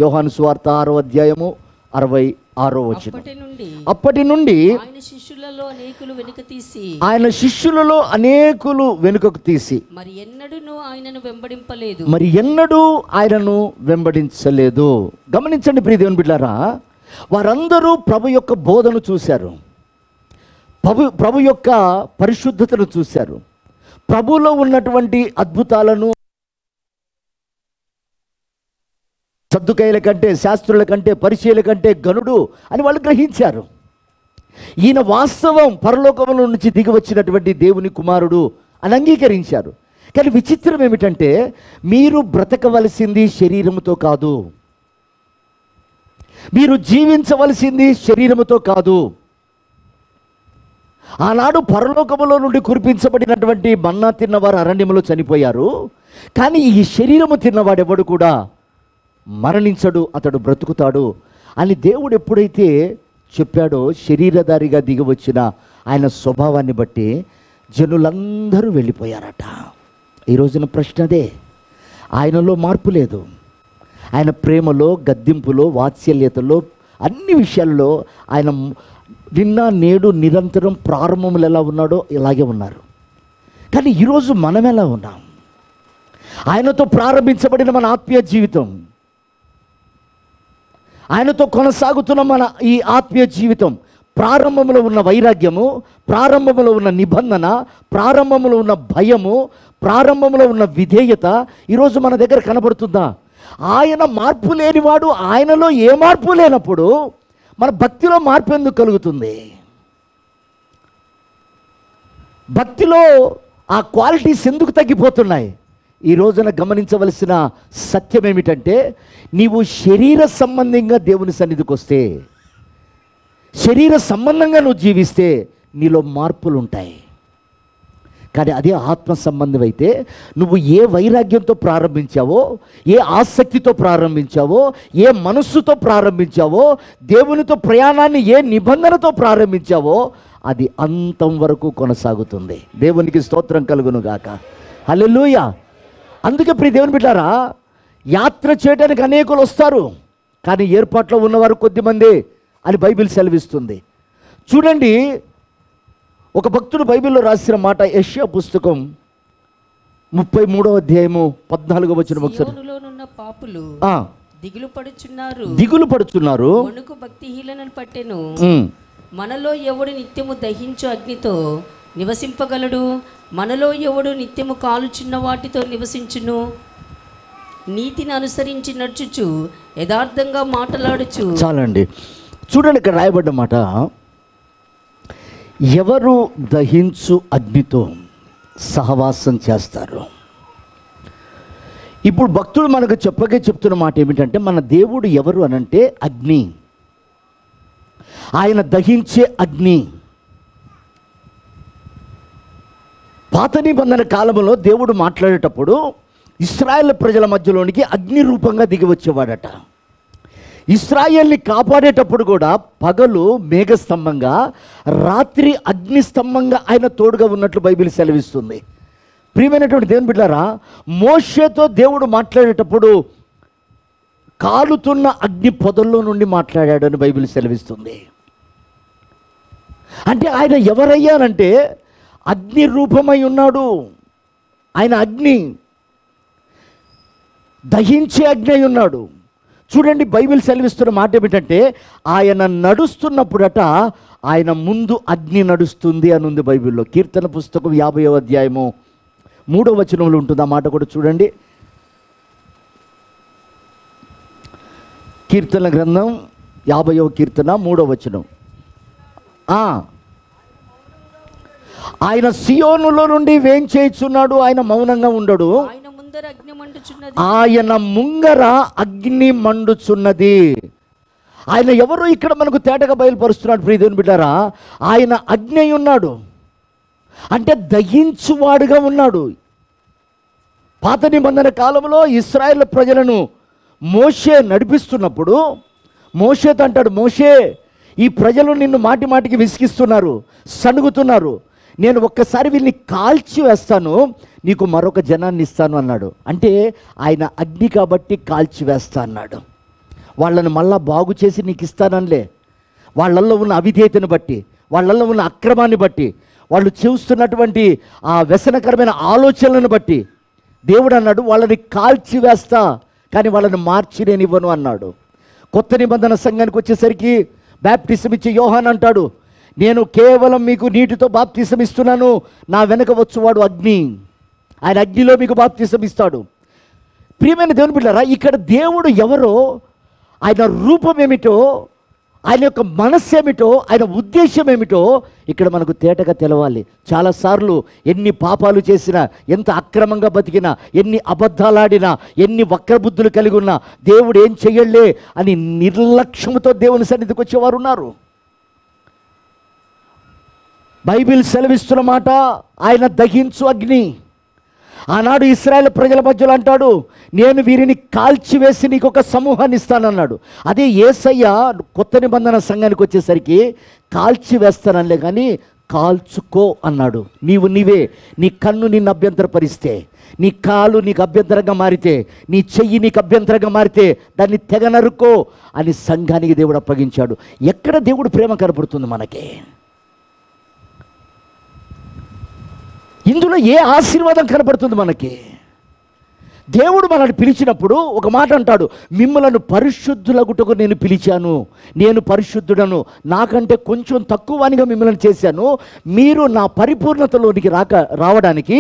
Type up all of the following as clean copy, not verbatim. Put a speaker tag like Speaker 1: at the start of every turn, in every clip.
Speaker 1: యోహాను సువార్త 6వ అధ్యాయము 66వ వచనం. అప్పటి నుండి ఆయన శిష్యులలో అనేకులు వెనుకకు తీసి మరి ఎన్నడూ ఆయనను వెంబడించలేదు. గమనించండి ప్రియ దేవుని బిడ్డలారా, వారందరూ ప్రభు యొక్క బోధను చూశారు, ప్రభు యొక్క పరిశుద్ధతను చూశారు, ప్రభులో ఉన్నటువంటి అద్భుతాలను సద్దుకైల కంటే, శాస్త్రుల కంటే, పరిచయుల కంటే గనుడు అని వాళ్ళు గ్రహించారు. ఈయన వాస్తవం పరలోకముల నుంచి దిగి వచ్చినటువంటి దేవుని కుమారుడు అని అంగీకరించారు. కానీ విచిత్రం ఏమిటంటే, మీరు బ్రతకవలసింది శరీరముతో కాదు, మీరు జీవించవలసింది శరీరముతో కాదు. ఆనాడు పరలోకములో నుండి కురిపించబడినటువంటి మన్నా తిన్నవారు అరణ్యములో చనిపోయారు. కానీ ఈ శరీరము తిన్నవాడెవడు కూడా మరణించడు, అతడు బ్రతుకుతాడు అని దేవుడు ఎప్పుడైతే చెప్పాడో, శరీరధారిగా దిగి వచ్చిన ఆయన స్వభావాన్ని బట్టి జనులందరూ వెళ్ళిపోయారట. ఈ రోజున ప్రశ్న అదే, ఆయనలో మార్పు లేదు. ఆయన ప్రేమలో, గద్దింపులో, వాత్సల్యతలో, అన్ని విషయాల్లో ఆయన నిన్న నేడు నిరంతరం ప్రారంభములు ఎలా ఉన్నాడో ఇలాగే ఉన్నారు. కానీ ఈరోజు మనం ఎలా ఉన్నాం? ఆయనతో ప్రారంభించబడిన మన ఆత్మీయ జీవితం, ఆయనతో కొనసాగుతున్న మన ఈ ఆత్మీయ జీవితం, ప్రారంభంలో ఉన్న వైరాగ్యము, ప్రారంభంలో ఉన్న నిబంధన, ప్రారంభంలో ఉన్న భయము, ప్రారంభంలో ఉన్న విధేయత ఈరోజు మన దగ్గర కనబడుతుందా? ఆయన మార్పు లేనివాడు, ఆయనలో ఏ మార్పు లేనప్పుడు మన భక్తిలో మార్పు ఎందుకు కలుగుతుంది? భక్తిలో ఆ క్వాలిటీస్ ఎందుకు తగ్గిపోతున్నాయి? ఈ రోజున గమనించవలసిన సత్యం ఏమిటంటే, నీవు శరీర సంబంధంగా దేవుని సన్నిధికి వస్తే, శరీర సంబంధంగా నువ్వు జీవిస్తే నీలో మార్పులు ఉంటాయి. కానీ అదే ఆత్మ సంబంధం అయితే, నువ్వు ఏ వైరాగ్యంతో ప్రారంభించావో, ఏ ఆసక్తితో ప్రారంభించావో, ఏ మనస్సుతో ప్రారంభించావో, దేవునితో ప్రయాణాన్ని ఏ నిబంధనతో ప్రారంభించావో అది అంతం వరకు కొనసాగుతుంది. దేవునికి స్తోత్రం కలుగును గాక. హల్లెలూయా. అందుకే ప్రియ దేవుని బిడ్డారా, యాత్ర చేయడానికి అనేకులు వస్తారు, కానీ ఏర్పాట్లో ఉన్నవారు కొద్దిమంది అని బైబిల్ సెలవిస్తుంది. చూడండి, ఒక భక్తుడు బైబిల్లో రాసిన మాట, యెషయా పుస్తకం 33వ అధ్యాయము 14వ వచనం. ఒకసారి, పాపులు దిగులు పడుచున్నారు, వణుకు భక్తిహీనతను పట్టెను. మనలో ఎవడు నిత్యము దహించు అగ్నితో నివసింపగలడు? మనలో ఎవడు నిత్యము కాలుచున్న వాటితో నివసించును? నీతిని అనుసరించి నడుచుచు, యథార్థంగా మాట్లాడుచు. చాలండి, చూడండి, ఇక్కడ రాయబడ్డ మాట, ఎవరు దహించు అగ్నితో సహవాసం చేస్తారు. ఇప్పుడు భక్తుడు మనకు చెప్తున్న మాట ఏమిటంటే, మన దేవుడు ఎవరు అనంటే అగ్ని, ఆయన దహించే అగ్ని. పాత నిబంధన కాలంలో దేవుడు మాట్లాడేటప్పుడు ఇశ్రాయేల్ ప్రజల మధ్యలోనికి అగ్ని రూపంగా దిగి వచ్చేవాడట. ఇశ్రాయేల్ని కాపాడేటప్పుడు కూడా పగలు మేఘస్తంభంగా, రాత్రి అగ్నిస్తంభంగా ఆయన తోడుగా ఉన్నట్లు బైబిల్ సెలవిస్తుంది. ప్రియమైనటువంటి దేవుని బిడ్డలారా, మోషేతో దేవుడు మాట్లాడేటప్పుడు కాలుతున్న అగ్ని పొదల్లో నుండి మాట్లాడాడని బైబిల్ సెలవిస్తుంది. అంటే ఆయన ఎవరయ్యారంటే అగ్ని రూపమై ఉన్నాడు. ఆయన అగ్ని, దహించే అగ్ని అయి ఉన్నాడు. చూడండి, బైబిల్ సెలవిస్తున్న మాట ఏమిటంటే, ఆయన నడుస్తున్నప్పుడట ఆయన ముందు అగ్ని నడుస్తుంది అని ఉంది బైబిల్లో. కీర్తన పుస్తకం 50వ అధ్యాయము 3వ వచనంలో ఉంటుంది ఆ మాట కూడా చూడండి. కీర్తన గ్రంథం 50వ కీర్తన 3వ వచనం. ఆయన సియోనులో నుండి వేంచేయుచున్నాడు, ఆయన మౌనంగా ఉండడు, ఆయన ముంగర అగ్ని మండుచున్నది. ఆయన ఎవరు ఇక్కడ మనకు తేటగా బయలుపరుస్తున్నాడు ప్రియ దేవుని బిడ్డారా. ఆయన అగ్ని అయి ఉన్నాడు, అంటే దహించువాడుగా ఉన్నాడు. పాత నిబంధన కాలంలో ఇశ్రాయేల్ ప్రజలను మోషే నడిపిస్తున్నప్పుడు మోషేతో అంటాడు, మోషే, ఈ ప్రజలు నిన్ను మాటి మాటికి విసిగిస్తున్నారు, సణుగుతున్నారు, నేను ఒక్కసారి వీళ్ళని కాల్చి వేస్తాను, నీకు మరొక జనాన్ని ఇస్తాను అన్నాడు. అంటే ఆయన అగ్ని కాబట్టి కాల్చి వేస్తా అన్నాడు. వాళ్ళని మళ్ళా బాగు చేసి నీకు ఇస్తాననిలే. వాళ్ళల్లో ఉన్న అవిధేయతను బట్టి, వాళ్ళల్లో ఉన్న అక్రమాన్ని బట్టి, వాళ్ళు చూస్తున్నటువంటి ఆ వ్యసనకరమైన ఆలోచనలను బట్టి దేవుడు అన్నాడు, వాళ్ళని కాల్చివేస్తా కానీ వాళ్ళని మార్చి నేను ఇవ్వను అన్నాడు. కొత్త నిబంధన సంఘానికి వచ్చేసరికి బాప్టిజం ఇచ్చే యోహాన్ అంటాడు, నేను కేవలం మీకు నీటితో బాప్తిసం ఇస్తున్నాను, నా వెనక వచ్చువాడు అగ్ని, ఆయన అగ్నిలో మీకు బాప్తిసం ఇస్తాడు. ప్రియమైన దేవుని బిడ్డలారా, ఇక్కడ దేవుడు ఎవరో, ఆయన రూపం ఏమిటో, ఆయన యొక్క మనస్సు ఏమిటో, ఆయన ఉద్దేశం ఏమిటో ఇక్కడ మనకు తేటగా తెలవాలి. చాలాసార్లు ఎన్ని పాపాలు చేసినా, ఎంత అక్రమంగా బతికినా, ఎన్ని అబద్ధాలాడినా, ఎన్ని వక్రబుద్ధులు కలిగి ఉన్నా దేవుడు ఏం చెయ్యలే అని నిర్లక్ష్యంతో దేవుని సన్నిధికి వచ్చేవారు ఉన్నారు. బైబిల్ సెలవిస్తున్న మాట, ఆయన దహించు అగ్ని. ఆనాడు ఇశ్రాయేల్ ప్రజల మధ్యలో అంటాడు, నేను వీరిని కాల్చివేసి నీకు ఒక సమూహాన్ని ఇస్తానన్నాడు. అదే యేసయ్య కొత్త నిబంధన సంఘానికి వచ్చేసరికి కాల్చివేస్తానలే కానీ కాల్చుకో అన్నాడు. నీవే నీ కన్ను నిన్ను అభ్యంతరపరిస్తే, నీ కాలు నీకు అభ్యంతరంగా మారితే, నీ చెయ్యి నీకు అభ్యంతరంగా మారితే దాన్ని తెగ నరుకో అని సంఘానికి దేవుడు అప్పగించాడు. ఎక్కడ దేవుడు ప్రేమ కనపడుతుంది మనకి? ఇందులో ఏ ఆశీర్వాదం కనపడుతుంది మనకి? దేవుడు మనల్ని పిలిచినప్పుడు ఒక మాట అంటాడు, మిమ్మలను పరిశుద్ధులగుటకు నేను పిలిచాను, నేను పరిశుద్ధుడను, నాకంటే కొంచెం తక్కువనిగా మిమ్మల్ని చేశాను, మీరు నా పరిపూర్ణతలోనికి రావడానికి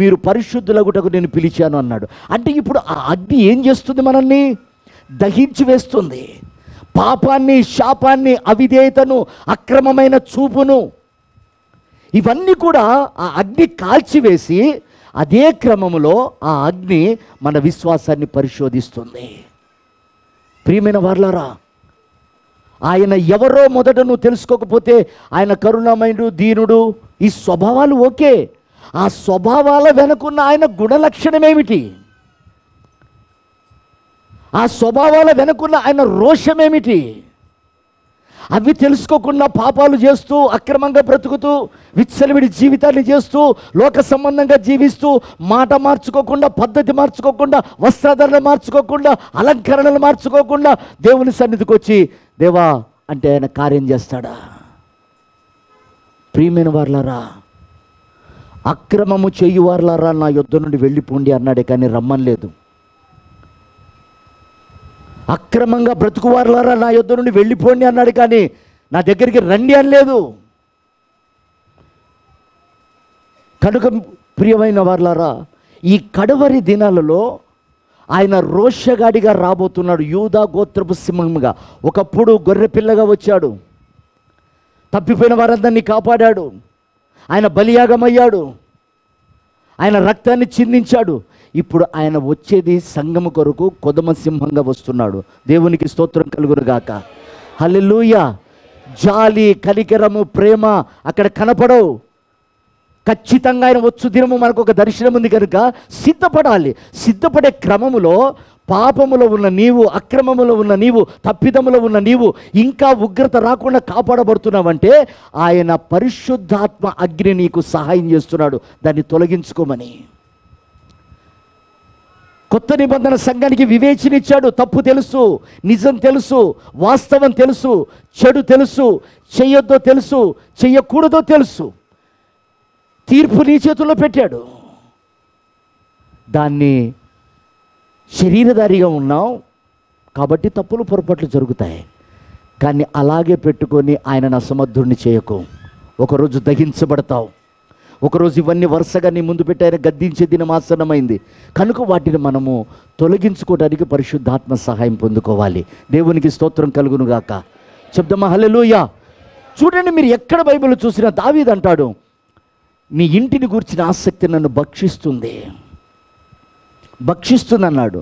Speaker 1: మీరు పరిశుద్ధులగుటకు నేను పిలిచాను అన్నాడు. అంటే ఇప్పుడు ఆ అగ్ని ఏం చేస్తుంది? మనల్ని దహించి వేస్తుంది. పాపాన్ని, శాపాన్ని, అవిధేయతను, అక్రమమైన చూపును, ఇవన్నీ కూడా ఆ అగ్ని కాల్చివేసి అదే క్రమంలో ఆ అగ్ని మన విశ్వాసాన్ని పరిశోధిస్తుంది. ప్రియమైన వారలారా, ఆయన ఎవరో మొదట నువ్వు తెలుసుకోకపోతే, ఆయన కరుణామయుడు, దీనుడు, ఈ స్వభావాలు ఓకే. ఆ స్వభావాల వెనుకున్న ఆయన గుణలక్షణం ఏమిటి? ఆ స్వభావాల వెనుకున్న ఆయన రోషం ఏమిటి? అవి తెలుసుకోకుండా పాపాలు చేస్తూ, అక్రమంగా బ్రతుకుతూ, విచ్చలవిడి జీవితాన్ని చేస్తూ, లోక సంబంధంగా జీవిస్తూ, మాట మార్చుకోకుండా, పద్ధతి మార్చుకోకుండా, వస్త్రధారణ మార్చుకోకుండా, అలంకరణలు మార్చుకోకుండా దేవుని సన్నిధికి వచ్చి దేవా అంటే ఆయన కార్యం చేస్తాడా? ప్రియమైన వారలారా, అక్రమము చేయువారలారా నా యొద్ద నుండి వెళ్ళిపోండి అన్నాడే కానీ రమ్మనలేదు. అక్రమంగా బ్రతుకువారులారా నా యొద్ద నుండి వెళ్ళిపోండి అన్నాడు కానీ నా దగ్గరికి రండి అనలేదు. కనుక ప్రియమైన వారలారా, ఈ కడవరి దినాలలో ఆయన రోషగాడిగా రాబోతున్నాడు. యూదా గోత్రపు సింహంగా, ఒకప్పుడు గొర్రె పిల్లగా వచ్చాడు, తప్పిపోయిన వారందరినీ కాపాడాడు, ఆయన బలియాగమయ్యాడు, ఆయన రక్తాన్ని చిందించాడు. ఇప్పుడు ఆయన వచ్చేది సంఘము కొరకు కొదమ సింహంగా వస్తున్నాడు. దేవునికి స్తోత్రం కలుగును గాక. హల్లెలూయా. జాలి, కనికరము, ప్రేమ అక్కడ కనపడవు. ఖచ్చితంగా ఆయన వచ్చు దినము మనకు ఒక దర్శనం ఉంది కనుక సిద్ధపడాలి. సిద్ధపడే క్రమములో పాపములో ఉన్న నీవు, అక్రమములో ఉన్న నీవు, తప్పిదములో ఉన్న నీవు ఇంకా ఉగ్రత రాకుండా కాపాడబడుతున్నావంటే ఆయన పరిశుద్ధాత్మ అగ్ని నీకు సహాయం చేస్తున్నాడు దాన్ని తొలగించుకోమని. కొత్త నిబంధన సంఘానికి వివేచన ఇచ్చాడు. తప్పు తెలుసు, నిజం తెలుసు, వాస్తవం తెలుసు, చెడు తెలుసు, చెయ్యొద్దో తెలుసు, చెయ్యకూడదో తెలుసు. తీర్పు నీ చేతుల్లో పెట్టాడు. దాన్ని శరీరధారిగా ఉన్నావు కాబట్టి తప్పులు పొరపాట్లు జరుగుతాయి. కానీ అలాగే పెట్టుకొని ఆయనను అసమర్థుడిని చేయకు. ఒకరోజు దహించబడతావు. ఒకరోజు ఇవన్నీ వరుసగా నీ ముందు పెట్టి ఆయన గద్దించే దినం ఆసన్నమైంది కనుక వాటిని మనము తొలగించుకోవడానికి పరిశుద్ధాత్మ సహాయం పొందుకోవాలి. దేవునికి స్తోత్రం కలుగునుగాక. చెప్దామా హల్లెలూయా. చూడండి, మీరు ఎక్కడ బైబిల్ చూసినా దావీదు అంటాడు, నీ ఇంటిని గూర్చిన ఆసక్తి నన్ను భక్షిస్తుంది అన్నాడు.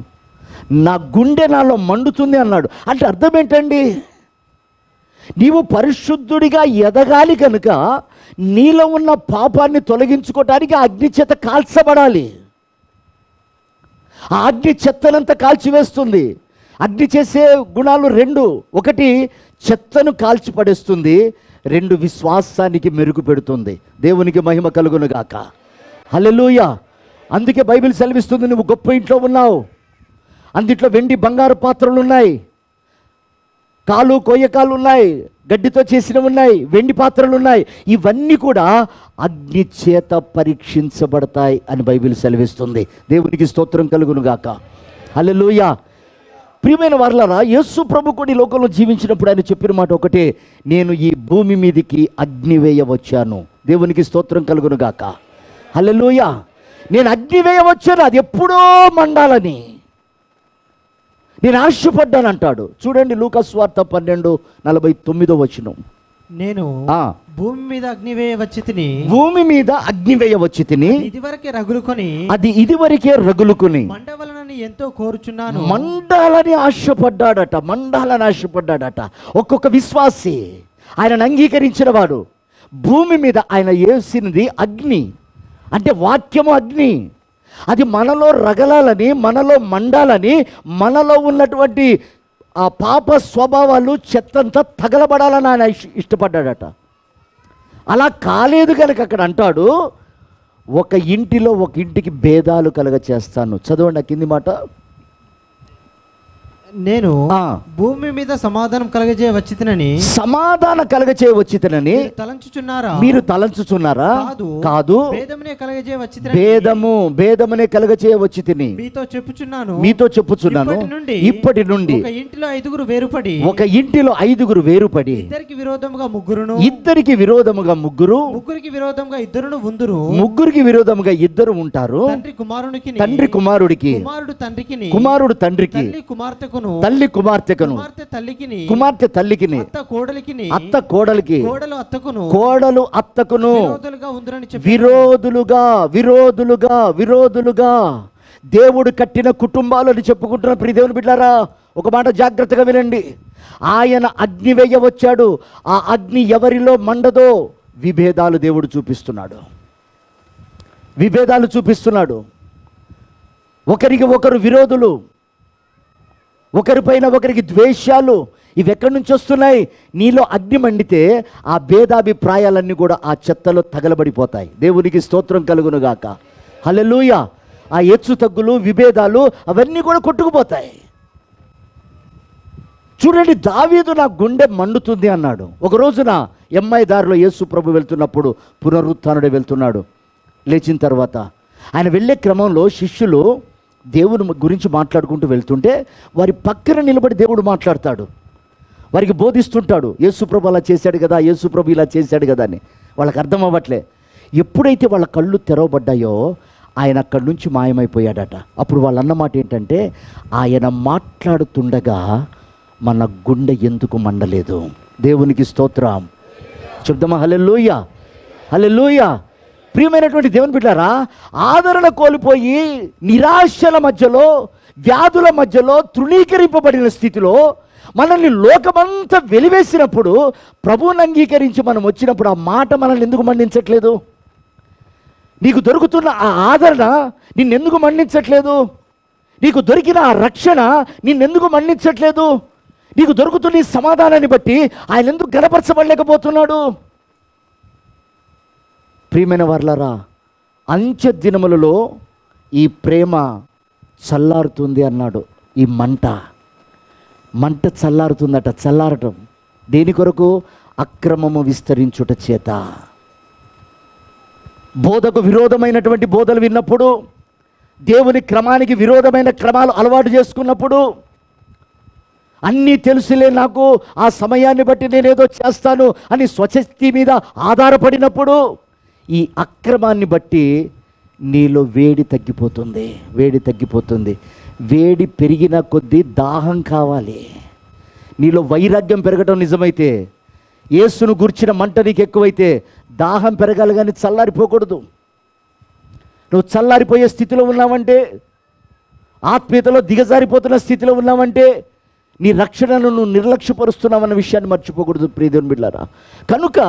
Speaker 1: నా గుండె నాలో మండుతుంది అన్నాడు. అంటే అర్థం ఏంటండి? నీవు పరిశుద్ధుడిగా ఎదగాలి కనుక నీలో ఉన్న పాపాన్ని తొలగించుకోవడానికి అగ్ని చేత కాల్చబడాలి. ఆ అగ్ని చెత్తనంతా కాల్చివేస్తుంది. అగ్ని చేసే గుణాలు రెండు. ఒకటి చెత్తను కాల్చిపడేస్తుంది, రెండు విశ్వాసానికి మెరుగు పెడుతుంది. దేవునికి మహిమ కలుగును గాక. హల్లెలూయా. అందుకే బైబిల్ సెలవిస్తుంది, నువ్వు గొప్ప ఇంట్లో ఉన్నావు, అందుట్లో వెండి బంగారు పాత్రలు ఉన్నాయి, కాలు కొయ్యకాలు ఉన్నాయి, గడ్డితో చేసినవి ఉన్నాయి, వెండి పాత్రలు ఉన్నాయి. ఇవన్నీ కూడా అగ్ని చేత పరీక్షించబడతాయి అని బైబిల్ సెలవిస్తుంది. దేవునికి స్తోత్రం కలుగును గాక. హల్లెలూయా. ప్రియమైన వారలారా, యేసు ప్రభు కూడా ఈ లోకంలో జీవించినప్పుడు ఆయన చెప్పిన మాట ఒకటే, నేను ఈ భూమి మీదికి అగ్ని వేయవచ్చాను. దేవునికి స్తోత్రం కలుగును గాక. హల్లెలూయా. నేను అగ్ని వేయవచ్చాను, అది ఎప్పుడో మండాలని నేను ఆశపడ్డాను అంటాడు. చూడండి లూకా సువార్త 12:49. నేను భూమి మీద అగ్ని వేయవచ్చి తిని అది ఇదివరకే రగులుకొని మండవలనని ఎంతో కోరుచున్నాను. మండాలని ఆశపడ్డాడట. ఒక్కొక్క విశ్వాసి ఆయనను అంగీకరించిన వాడు భూమి మీద ఆయన వేసినది అగ్ని, అంటే వాక్యము అగ్ని. అది మనలో రగలాలని, మనలో మండాలని, మనలో ఉన్నటువంటి ఆ పాప స్వభావాలు చెత్తంతా తగలబడాలని ఆయన ఇష్టపడ్డాడట. అలా కాలేదు కనుక అక్కడ అంటాడు, ఒక ఇంటిలో ఒక ఇంటికి భేదాలు కలగ చేస్తాను. చదవండి ఆ కింది మాట. నేను భూమి మీద సమాధానం కలగజేయవచ్చితనని మీరు తలంచుచున్నారా? కాదు, భేదమునే కలగజేయవచ్చి తిని మీతో చెప్పుచున్నాను. ఇప్పటి నుండి ఒక ఇంటిలో ఐదుగురు వేరుపడి ఇద్దరికి విరోధముగా ముగ్గురు, ముగ్గురికి విరోధముగా ఇద్దరు ఉంటారు. తండ్రి కుమారుడికి, కుమారుడు తండ్రికి, తల్లి కుమార్తెకును, కుమార్తె తల్లికిని, అత్త కోడలికి, కోడలు అత్తకును విరోధులుగా దేవుడు కట్టిన కుటుంబాలను చెప్పుకుంటున్న ప్రియ దేవుని బిడ్డలారా, ఒక మాట జాగ్రత్తగా వినండి. ఆయన అగ్ని వేయవచ్చాడు. ఆ అగ్ని ఎవరిలో మండదో విభేదాలు దేవుడు చూపిస్తున్నాడు. ఒకరికి ఒకరు విరోధులు, ఒకరిపైన ఒకరికి ద్వేషాలు. ఇవి ఎక్కడి నుంచి వస్తున్నాయి? నీలో అగ్ని మండితే ఆ భేదాభిప్రాయాలన్నీ కూడా ఆ చెత్తలో తగలబడిపోతాయి. దేవునికి స్తోత్రం కలుగును గాక. హల్లెలూయా. ఆ హెచ్చు తగ్గులు, విభేదాలు అవన్నీ కూడా కొట్టుకుపోతాయి. చూడండి, దావీదు నా గుండె మండుతుంది అన్నాడు. ఒక రోజున ఎమ్మాయి దారిలో యేసు ప్రభు వెళ్తున్నప్పుడు, పునరుత్థానుడే వెళ్తున్నాడు. లేచిన తర్వాత ఆయన వెళ్ళే క్రమంలో శిష్యులు దేవుని గురించి మాట్లాడుకుంటూ వెళ్తుంటే వారి పక్కన నిలబడి దేవుడు మాట్లాడతాడు, వారికి బోధిస్తుంటాడు. యేసుప్రభు అలా చేశాడు కదా, యేసుప్రభు ఇలా చేశాడు కదా అని. వాళ్ళకి అర్థం అవ్వట్లే. ఎప్పుడైతే వాళ్ళ కళ్ళు తెరవబడ్డాయో ఆయన అక్కడి నుంచి మాయమైపోయాడట. అప్పుడు వాళ్ళు అన్నమాట ఏంటంటే, ఆయన మాట్లాడుతుండగా మన గుండె ఎందుకు మండలేదు? దేవునికి స్తోత్రం చెప్దామా? హల్లెలూయా, హల్లెలూయా. ప్రియమైనటువంటి దేవుని బిడ్డలారా, ఆదరణ కోల్పోయి నిరాశల మధ్యలో, వ్యాధుల మధ్యలో, తృణీకరింపబడిన స్థితిలో మనల్ని లోకమంతా వెలివేసినప్పుడు, ప్రభువుని అంగీకరించి మనం వచ్చినప్పుడు ఆ మాట మనల్ని ఎందుకు మండించట్లేదు? నీకు దొరుకుతున్న ఆ ఆదరణ నిన్నెందుకు మండించట్లేదు? నీకు దొరికిన ఆ రక్షణ నిన్నెందుకు మండించట్లేదు? నీకు దొరుకుతున్న ఈ సమాధానాన్ని బట్టి ఆయన ఎందుకు గణపరచబడలేకపోతున్నాడు? ప్రియమైన వారలారా, అంచె దినములలో ఈ ప్రేమ చల్లారుతుంది అన్నాడు. ఈ మంట చల్లారుతుందట. చల్లారటం దేని కొరకు? అక్రమము విస్తరించుట చేత. బోధకు విరోధమైనటువంటి బోధలు విన్నప్పుడు, దేవుని క్రమానికి విరోధమైన క్రమాలు అలవాటు చేసుకున్నప్పుడు, అన్నీ తెలుసులే నాకు, ఆ సమయాన్ని బట్టి నేనేదో చేస్తాను అని స్వశక్తి మీద ఆధారపడినప్పుడు, ఈ అక్రమాన్ని బట్టి నీలో వేడి తగ్గిపోతుంది. వేడి పెరిగిన కొద్దీ దాహం కావాలి. నీలో వైరాగ్యం పెరగటం నిజమైతే, యేసును గుర్చిన మంట నీకు ఎక్కువైతే దాహం పెరగాలి, కానీ చల్లారిపోకూడదు. నువ్వు చల్లారిపోయే స్థితిలో ఉన్నావంటే, ఆత్మీయతలో దిగజారిపోతున్న స్థితిలో ఉన్నావంటే, నీ రక్షణను నువ్వు నిర్లక్ష్యపరుస్తున్నావన్న విషయాన్ని మర్చిపోకూడదు ప్రియదేవుని బిడ్డలారా. కనుక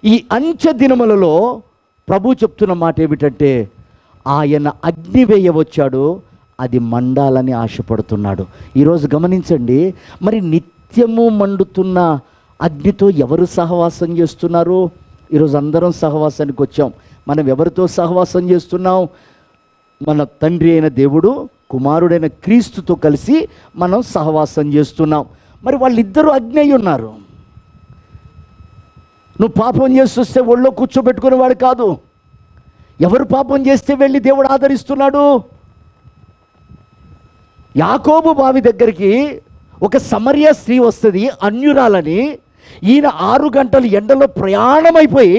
Speaker 1: ఈ అంచె దినములలో ప్రభు చెప్తున్న మాట ఏమిటంటే, ఆయన అగ్ని వేయవచ్చాడు, అది మండాలని ఆశపడుతున్నాడు. ఈరోజు గమనించండి, మరి నిత్యము మండుతున్న అగ్నితో ఎవరు సహవాసం చేస్తున్నారు? ఈరోజు అందరం సహవాసానికి వచ్చాం. మనం ఎవరితో సహవాసం చేస్తున్నాం? మన తండ్రి అయిన దేవుడు, కుమారుడైన క్రీస్తుతో కలిసి మనం సహవాసం చేస్తున్నాం. మరి వాళ్ళిద్దరూ అగ్ని అయి ఉన్నారు. నువ్వు పాపం చేసి వస్తే ఒళ్ళో కూర్చోబెట్టుకునేవాడు కాదు. ఎవరు పాపం చేస్తే వెళ్ళి దేవుడు ఆదరిస్తున్నాడు? యాకోబు బావి దగ్గరికి ఒక సమరయ స్త్రీ వస్తుంది, అన్యురాలని. ఈయన 6 గంటలు ఎండలో ప్రయాణమైపోయి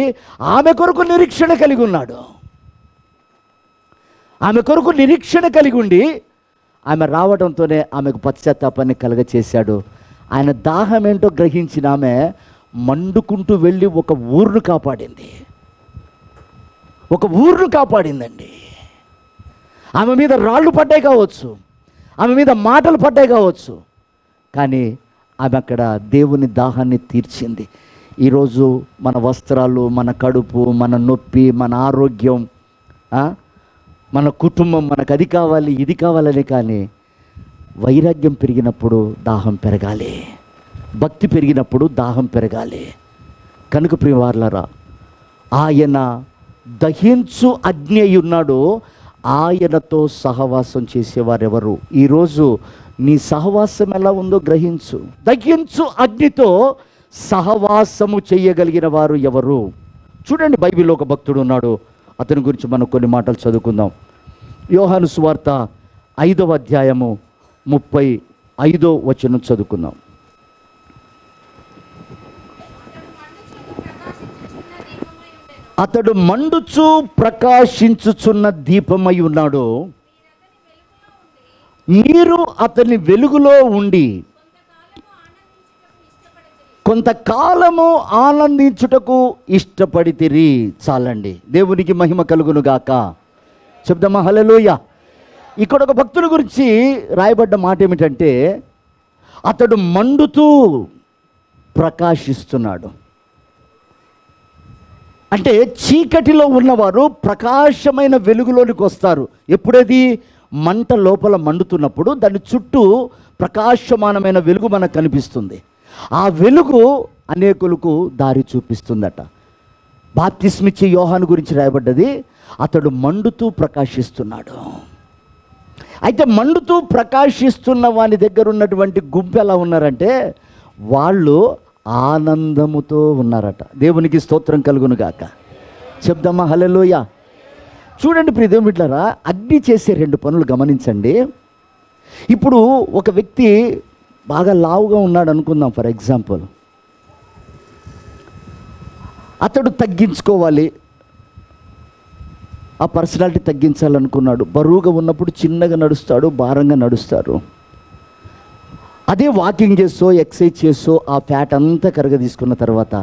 Speaker 1: ఆమె కొరకు నిరీక్షణ కలిగి ఉన్నాడు. ఆమె కొరకు నిరీక్షణ కలిగి ఉండి ఆమె రావడంతోనే ఆమెకు పశ్చాత్తాపాన్ని కలగచేశాడు. ఆయన దాహం ఏంటో గ్రహించిన ఆమె మండుకుంటూ వెళ్ళి ఒక ఊరును కాపాడింది. ఒక ఊరును కాపాడిందండి. ఆమె మీద రాళ్ళు పడ్డాయి కావచ్చు, ఆమె మీద మాటలు పడ్డాయి కావచ్చు, కానీ ఆమె అక్కడ దేవుని దాహాన్ని తీర్చింది. ఈరోజు మన వస్త్రాలు, మన కడుపు, మన నొప్పి, మన ఆరోగ్యం, మన కుటుంబం, మనకు అది కావాలి ఇది కావాలని, కానీ వైరాగ్యం పెరిగినప్పుడు దాహం పెరగాలి, భక్తి పెరిగినప్పుడు దాహం పెరగాలి. కనుక ప్రియవార్లారా, ఆయన దహించు అగ్ని అయి ఉన్నాడు. ఆయనతో సహవాసం చేసేవారెవరు? ఈరోజు నీ సహవాసం ఎలా ఉందో గ్రహించు. దహించు అగ్నితో సహవాసము చేయగలిగిన వారు ఎవరు? చూడండి, బైబిల్లో ఒక భక్తుడు ఉన్నాడు. అతని గురించి మనం కొన్ని మాటలు చదువుకుందాం. యోహాను సువార్త 5వ అధ్యాయము 35వ వచనం చదువుకుందాం. అతడు మండుచు ప్రకాశించుచున్న దీపమై ఉన్నాడు. మీరు అతని వెలుగులో ఉండి కొంతకాలము ఆనందించుటకు ఇష్టపడితిరి. చాలండి, దేవునికి మహిమ కలుగును గాక. చెప్దామా హల్లెలూయా. ఇక్కడ ఒక భక్తుడి గురించి రాయబడ్డ మాట ఏమిటంటే, అతడు మండుతూ ప్రకాశిస్తున్నాడు. అంటే చీకటిలో ఉన్నవారు ప్రకాశమైన వెలుగులోనికి వస్తారు. ఎప్పుడది? మంట లోపల మండుతున్నప్పుడు దాని చుట్టూ ప్రకాశమానమైన వెలుగు మనకు కనిపిస్తుంది. ఆ వెలుగు అనేకులకు దారి చూపిస్తుందట. బాప్తిస్మిచ్చే యోహాను గురించి రాయబడ్డది, అతడు మండుతూ ప్రకాశిస్తున్నాడు. అయితే మండుతూ ప్రకాశిస్తున్న వాని దగ్గర ఉన్నటువంటి గుంపు ఎలా ఉన్నారంటే, వాళ్ళు ఆనందముతో ఉన్నారట. దేవునికి స్తోత్రం కలుగును గాక. చెప్దామా హల్లెలూయా. చూడండి ప్రియ దేవుని బిడ్డలారా, అగ్ని చేసే 2 పనులు గమనించండి. ఇప్పుడు ఒక వ్యక్తి బాగా లావుగా ఉన్నాడు అనుకుందాం, ఫర్ ఎగ్జాంపుల్. అతడు తగ్గించుకోవాలి, ఆ పర్సనాలిటీ తగ్గించాలనుకున్నాడు. బరువుగా ఉన్నప్పుడు చిన్నగా నడుస్తాడు, భారంగా నడుస్తారు. అదే వాకింగ్ చేసో ఎక్సర్సైజ్ చేసో ఆ ఫ్యాట్ అంతా కరగ తీసుకున్న తర్వాత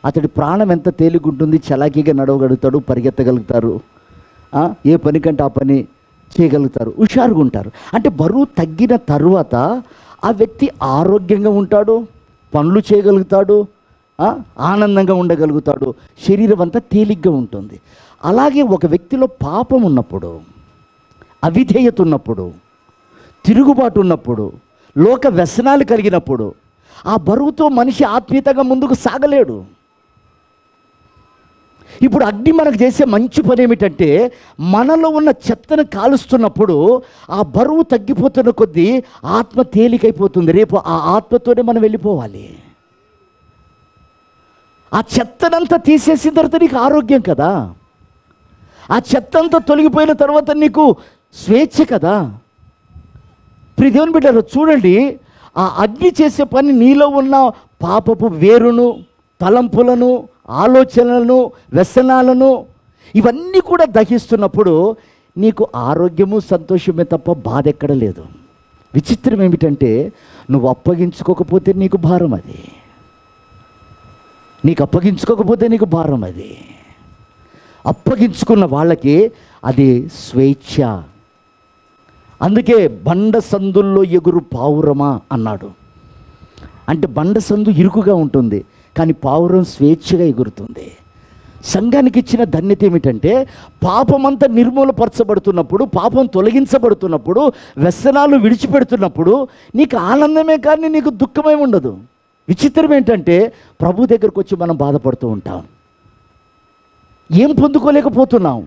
Speaker 1: అతడి ప్రాణం ఎంత తేలిగుంటుంది, చలాకీగా నడవగలుగుతాడు, పరిగెత్తగలుగుతారు, ఏ పని కంటే ఆ పని చేయగలుగుతారు, హుషారుగా ఉంటారు. అంటే బరువు తగ్గిన తర్వాత ఆ వ్యక్తి ఆరోగ్యంగా ఉంటాడు, పనులు చేయగలుగుతాడు, ఆనందంగా ఉండగలుగుతాడు, శరీరం అంతా తేలిగ్గా ఉంటుంది. అలాగే ఒక వ్యక్తిలో పాపం ఉన్నప్పుడు, అవిధేయత ఉన్నప్పుడు, తిరుగుబాటు ఉన్నప్పుడు, లోక వ్యసనాలు కలిగినప్పుడు ఆ బరువుతో మనిషి ఆత్మీయతగా ముందుకు సాగలేడు. ఇప్పుడు అగ్ని మనకు చేసే మంచి పని ఏమిటంటే, మనలో ఉన్న చెత్తను కాలుస్తున్నప్పుడు ఆ బరువు తగ్గిపోతున్న కొద్దీ ఆత్మ తేలికైపోతుంది. రేపు ఆ ఆత్మతోనే మనం వెళ్ళిపోవాలి. ఆ చెత్తనంతా తీసేసిన తర్వాత నీకు ఆరోగ్యం కదా, ఆ చెత్త అంతా తొలగిపోయిన తర్వాత నీకు స్వేచ్ఛ కదా. ప్రియ దేవుని బిడ్డలారా, చూడండి, ఆ అగ్ని చేసే పని నీలో ఉన్న పాపపు వేరును, తలంపులను, ఆలోచనలను, వ్యసనాలను ఇవన్నీ కూడా దహిస్తున్నప్పుడు నీకు ఆరోగ్యము సంతోషమే తప్ప బాధ ఎక్కడ లేదు. విచిత్రం ఏమిటంటే, నువ్వు అప్పగించుకోకపోతే నీకు భారం అది, నీకు అప్పగించుకోకపోతే నీకు భారం అది. అప్పగించుకున్న వాళ్ళకి అది స్వేచ్ఛ. అందుకే బండ సందుల్లో ఎగురు పావురమా అన్నాడు. అంటే బండ సందు ఇరుకుగా ఉంటుంది, కానీ పావురం స్వేచ్ఛగా ఎగురుతుంది. సంఘానికి ఇచ్చిన ధన్యత ఏమిటంటే, పాపమంతా నిర్మూలపరచబడుతున్నప్పుడు, పాపం తొలగించబడుతున్నప్పుడు, వ్యసనాలు విడిచిపెడుతున్నప్పుడు నీకు ఆనందమే కానీ నీకు దుఃఖమే ఉండదు. విచిత్రం ఏంటంటే, ప్రభు దగ్గరకు వచ్చి మనం బాధపడుతూ ఉంటాం. ఏం పొందుకోలేకపోతున్నాం,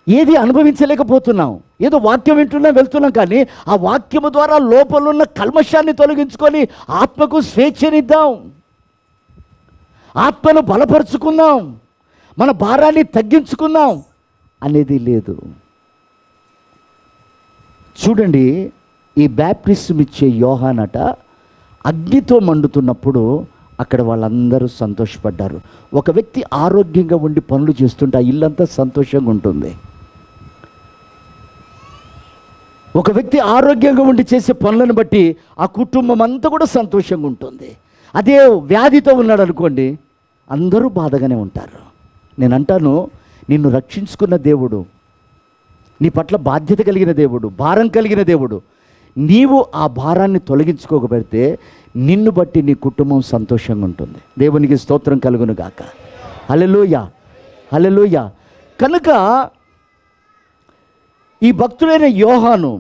Speaker 1: ఏది అనుభవించలేకపోతున్నాం. ఏదో వాక్యం వింటున్నాం, వెళ్తున్నాం, కానీ ఆ వాక్యము ద్వారా లోపల ఉన్న కల్మషాన్ని తొలగించుకొని ఆత్మకు స్వేచ్ఛనిద్దాం, ఆత్మను బలపరుచుకుందాం, మన భారాన్ని తగ్గించుకుందాం అనేది లేదు. చూడండి, ఈ బ్యాప్టిజం ఇచ్చే యోహానట అగ్నితో మండుతున్నప్పుడు అక్కడ వాళ్ళందరూ సంతోషపడ్డారు. ఒక వ్యక్తి ఆరోగ్యంగా ఉండి పనులు చేస్తుంటే ఆ ఇల్లంతా సంతోషంగా ఉంటుంది. ఒక వ్యక్తి ఆరోగ్యంగా ఉండి చేసే పనులను బట్టి ఆ కుటుంబం అంతా కూడా సంతోషంగా ఉంటుంది. అదే వ్యాధితో ఉన్నాడు అనుకోండి, అందరూ బాధగానే ఉంటారు. నేను అంటాను, నిన్ను రక్షించుకున్న దేవుడు, నీ పట్ల బాధ్యత కలిగిన దేవుడు, భారం కలిగిన దేవుడు, నీవు ఆ భారాన్ని తొలగించుకోకపోతే నిన్ను బట్టి నీ కుటుంబం సంతోషంగా ఉంటుంది. దేవునికి స్తోత్రం కలుగును గాక. హల్లెలూయా, హల్లెలూయా. కనుక ఈ భక్తుడైన యోహాను,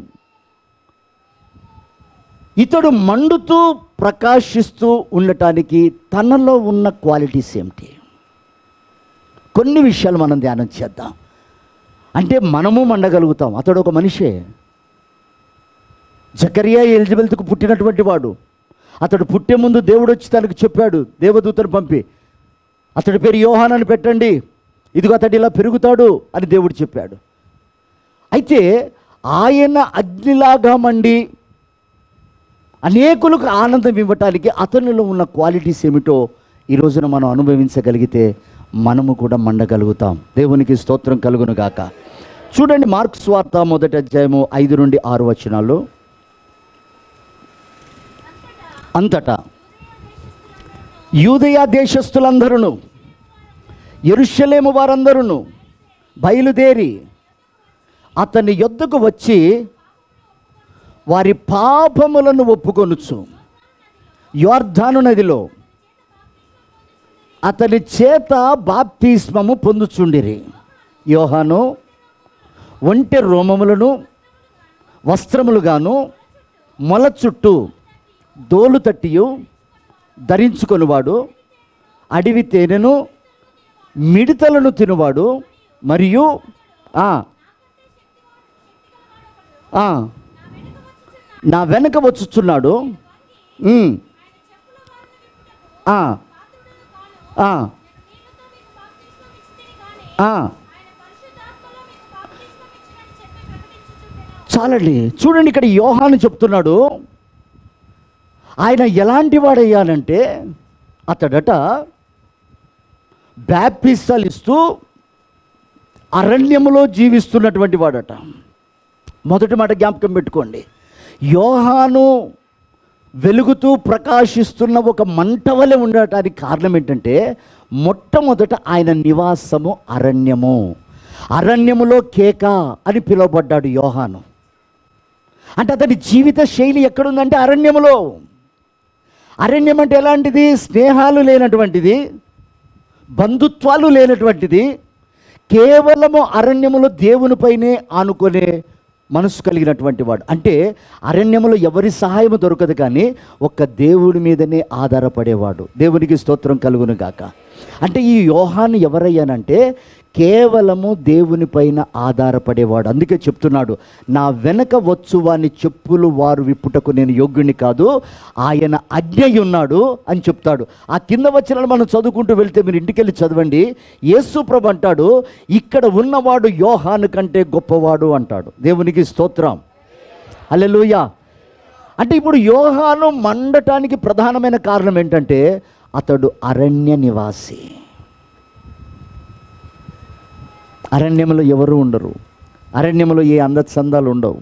Speaker 1: ఇతడు మండుతూ ప్రకాశిస్తూ ఉండటానికి తనలో ఉన్న క్వాలిటీస్ ఏమిటి? కొన్ని విషయాలు మనం ధ్యానం చేద్దాం. అంటే మనము మండగలుగుతాం. అతడు ఒక మనిషే. జకరియా ఎలిజబెత్కు పుట్టినటువంటి వాడు. అతడు పుట్టే ముందు దేవుడు వచ్చి తనకు చెప్పాడు, దేవదూతను పంపి, అతడి పేరు యోహాను అని పెట్టండి, ఇదిగో అతడు ఇలా పెరుగుతాడు అని దేవుడు చెప్పాడు. అయితే ఆయన అగ్నిలాగా మండి అనేకులకు ఆనందం ఇవ్వటానికి అతనిలో ఉన్న క్వాలిటీస్ ఏమిటో ఈ రోజున మనం అనుభవించగలిగితే మనము కూడా మండగలుగుతాం. దేవునికి స్తోత్రం కలుగును గాక. చూడండి, మార్కు సువార్త 1వ అధ్యాయము 5 నుండి 6 వచనాలు. అంతటా యూదయ దేశస్థులందరూ, యెరూషలేము వారందరూ బయలుదేరి అతని యొద్దకు వచ్చి వారి పాపములను ఒప్పుకొనుచు యోర్దాను నదిలో అతని చేత బాప్తిస్మము పొందుచుండిరి. యోహాను ఒంటె రోమములను వస్త్రములుగాను మొల చుట్టూ దోలు తట్టియు ధరించుకొనివాడు, అడవి తేనెను మిడతలను తినువాడు, మరియు నా వెనక వచ్చుచున్నాడు, చాలండి. చూడండి, ఇక్కడ యోహాను చెప్తున్నాడు, ఆయన ఎలాంటి వాడయ్యానంటే అతడట బ్యాప్టిజాలు ఇస్తూ అరణ్యములో జీవిస్తున్నటువంటి వాడట. మొదటి మాట జ్ఞాపకం పెట్టుకోండి. యోహాను వెలుగుతూ ప్రకాశిస్తున్న ఒక మంట వలె ఉండటానికి కారణం ఏంటంటే, మొట్టమొదట ఆయన నివాసము అరణ్యము. అరణ్యములో కేక అని పిలువబడ్డాడు యోహాను. అంటే అతని జీవిత శైలి ఎక్కడుందంటే అరణ్యములో. అరణ్యం అంటే ఎలాంటిది? స్నేహాలు లేనటువంటిది, బంధుత్వాలు లేనటువంటిది, కేవలము అరణ్యములో దేవునిపైనే ఆనుకునే మనసు కలిగినటువంటి వాడు. అంటే అరణ్యములో ఎవరి సహాయము దొరకదు, కానీ ఒక్క దేవుడి మీదనే ఆధారపడేవాడు. దేవునికి స్తోత్రం కలుగును గాక. అంటే ఈ యోహాను ఎవరయ్యానంటే కేవలము దేవుని పైన ఆధారపడేవాడు. అందుకే చెప్తున్నాడు, నా వెనక వచ్చు వాని చెప్పులు వారు విప్పుటకు నేను యోగ్యుని కాదు, ఆయన ఆజ్ఞ ఉన్నాడు అని చెప్తాడు. ఆ కింద వచనాలు మనం చదువుకుంటూ వెళ్తే మీరు ఇంటికెళ్ళి చదవండి. యేసు ప్రభు అంటాడు, ఇక్కడ ఉన్నవాడు యోహాను కంటే గొప్పవాడు అంటాడు. దేవునికి స్తోత్రం, హల్లెలూయా. అంటే ఇప్పుడు యోహాను మండటానికి ప్రధానమైన కారణం ఏంటంటే అతడు అరణ్య నివాసి. అరణ్యములో ఎవరు ఉండరు. అరణ్యములో ఏ అందచందాలు ఉండవు.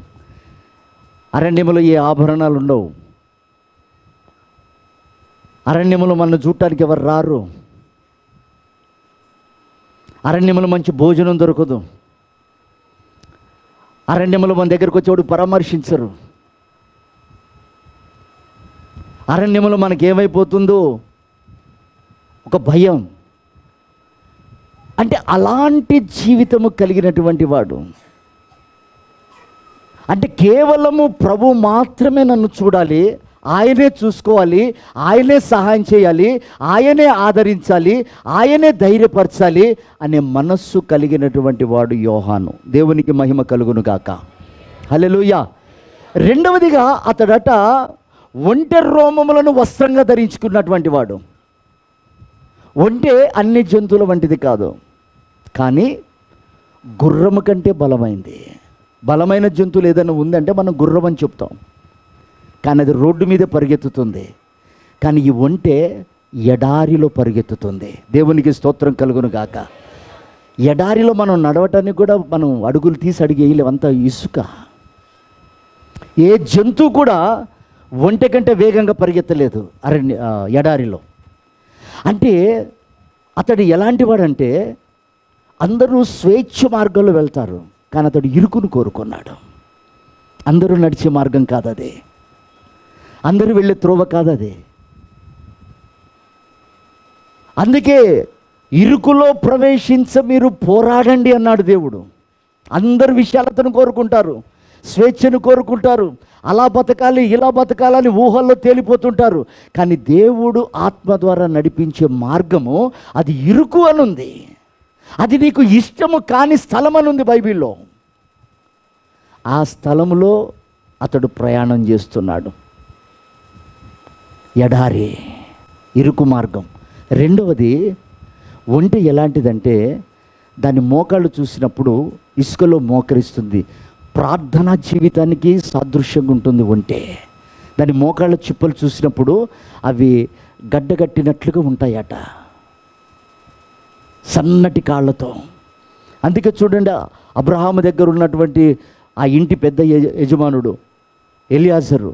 Speaker 1: అరణ్యములో ఏ ఆభరణాలు ఉండవు. అరణ్యములో మన చూడటానికి ఎవరు రారు. అరణ్యములో మంచి భోజనం దొరకదు. అరణ్యములో మన దగ్గరకు వచ్చేవాడు పరామర్శించరు. అరణ్యములో మనకి ఏమైపోతుందో ఒక భయం. అంటే అలాంటి జీవితము కలిగినటువంటి వాడు. అంటే కేవలము ప్రభు మాత్రమే నన్ను చూడాలి, ఆయనే చూసుకోవాలి, ఆయనే సహాయం చేయాలి, ఆయనే ఆదరించాలి, ఆయనే ధైర్యపరచాలి అనే మనస్సు కలిగినటువంటి వాడు యోహాను. దేవునికి మహిమ కలుగును గాక. హల్లెలూయా. రెండవదిగా అతడట ఒంటె రోమములను వస్త్రంగా ధరించుకున్నటువంటి వాడు. ఒంటె అన్ని జంతువుల వంటిది కాదు, కానీ గుర్రము కంటే బలమైంది. బలమైన జంతువులు ఏదైనా ఉందంటే మనం గుర్రం అని చెప్తాం, కానీ అది రోడ్డు మీద పరిగెత్తుతుంది. కానీ ఈ ఒంటె ఎడారిలో పరిగెత్తుతుంది. దేవునికి స్తోత్రం కలుగును గాక. ఎడారిలో మనం నడవటానికి కూడా మనం అడుగులు తీసి అడిగేయలేం, అంత ఇసుక. ఏ జంతువు కూడా ఒంటె కంటే వేగంగా పరిగెత్తలేదు ఎడారిలో. అంటే అతడు ఎలాంటి వాడంటే, అందరూ స్వేచ్ఛ మార్గంలో వెళ్తారు, కానీ అతడు ఇరుకును కోరుకున్నాడు. అందరూ నడిచే మార్గం కాదది, అందరూ వెళ్ళే త్రోవ కాదది. అందుకే ఇరుకులో ప్రవేశించ మీరు పోరాడండి అన్నాడు దేవుడు. అందరు విశాలతను కోరుకుంటారు, స్వేచ్ఛను కోరుకుంటారు, అలా బతకాలి ఇలా బతకాలని ఊహల్లో తేలిపోతుంటారు. కానీ దేవుడు ఆత్మ ద్వారా నడిపించే మార్గము అది ఇరుకు అనుంది. అది నీకు ఇష్టము కాని స్థలం అనుంది బైబిల్లో. ఆ స్థలంలో అతడు ప్రయాణం చేస్తున్నాడు. ఎడారి, ఇరుకు మార్గం. రెండవది, ఒంటె ఎలాంటిదంటే దాని మోకాళ్ళు చూసినప్పుడు ఇసుకలో మోకరిస్తుంది. ప్రార్థనా జీవితానికి సాదృశ్యంగా ఉంటుంది ఒంటె. దాని మోకాళ్ళ చిప్పలు చూసినప్పుడు అవి గడ్డగట్టినట్లుగా ఉంటాయట, సన్నటి కాళ్ళతో. అందుకే చూడండి, అబ్రహాము దగ్గర ఉన్నటువంటి ఆ ఇంటి పెద్ద యజమానుడు ఎలియాజరు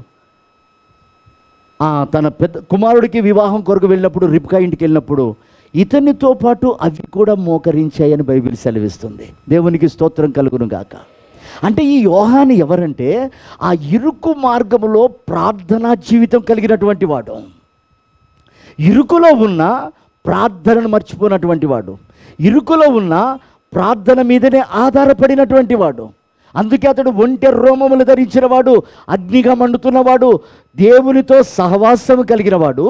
Speaker 1: తన పెద్ద కుమారుడికి వివాహం కొరకు వెళ్ళినప్పుడు, రిబ్కా ఇంటికి వెళ్ళినప్పుడు ఇతనితో పాటు అవి కూడా మోకరించాయని బైబిల్ సెలవిస్తుంది. దేవునికి స్తోత్రం కలుగును గాక. అంటే ఈ యోహాను ఎవరంటే ఆ ఇరుకు మార్గములో ప్రార్థనా జీవితం కలిగినటువంటి వాడు, ఇరుకులో ఉన్న ప్రార్థనను మర్చిపోయినటువంటి వాడు, ఇరుకులో ఉన్న ప్రార్థన మీదనే ఆధారపడినటువంటి వాడు. అందుకే అతడు ఒంటె రోమములు ధరించిన వాడు, అగ్నిగా మండుతున్నవాడు, దేవునితో సహవాసం కలిగిన వాడు,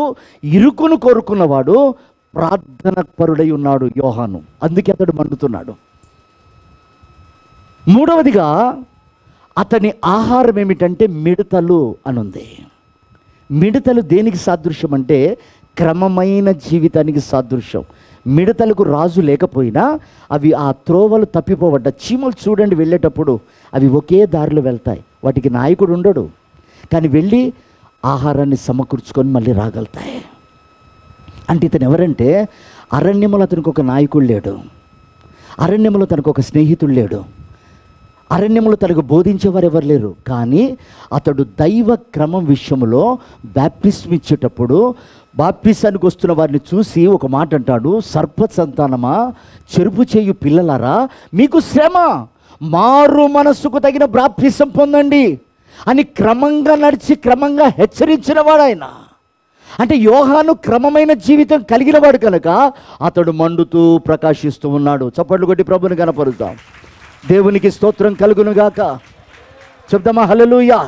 Speaker 1: ఇరుకును కోరుకున్నవాడు, ప్రార్థన పరుడై ఉన్నాడు యోహాను. అందుకే అతడు మండుతున్నాడు. మూడవదిగా అతని ఆహారం ఏమిటంటే మిడతలు అనుంది. మిడతలు దేనికి సాదృశ్యం అంటే క్రమమైన జీవితానికి సాదృశ్యం. మిడతలకు రాజు లేకపోయినా అవి ఆ త్రోవలు తప్పిపోవడ్డ. చీమలు చూడండి, వెళ్ళేటప్పుడు అవి ఒకే దారిలో వెళ్తాయి, వాటికి నాయకుడు ఉండడు, కానీ వెళ్ళి ఆహారాన్ని సమకూర్చుకొని మళ్ళీ రాగలుగుతాయి. అంటే ఇతను ఎవరంటే అరణ్యములో అతనికి ఒక నాయకుడు లేడు, అరణ్యములో తనకు ఒక స్నేహితుడు లేడు, అరణ్యములో తనకు బోధించేవారు ఎవరు లేరు. కానీ అతడు దైవ క్రమం విషయంలో బాప్టిస్మ్ ఇచ్చేటప్పుడు బాప్టిసానికి వస్తున్న వారిని చూసి ఒక మాట అంటాడు, సర్ప సంతానమా, చెరుపు చేయు పిల్లలారా, మీకు శ్రమ, మారు మనస్సుకు తగిన బాప్టిసం పొందండి అని క్రమంగా నడిచి క్రమంగా హెచ్చరించిన వాడు ఆయన. అంటే యోహాను క్రమమైన జీవితం కలిగిన వాడు కనుక అతడు మండుతూ ప్రకాశిస్తూ ఉన్నాడు. చప్పట్లు కొట్టి ప్రభుని కనపరుద్దాం. దేవునికి స్తోత్రం కలుగునుగాక. చెప్తామా హల్లెలూయా,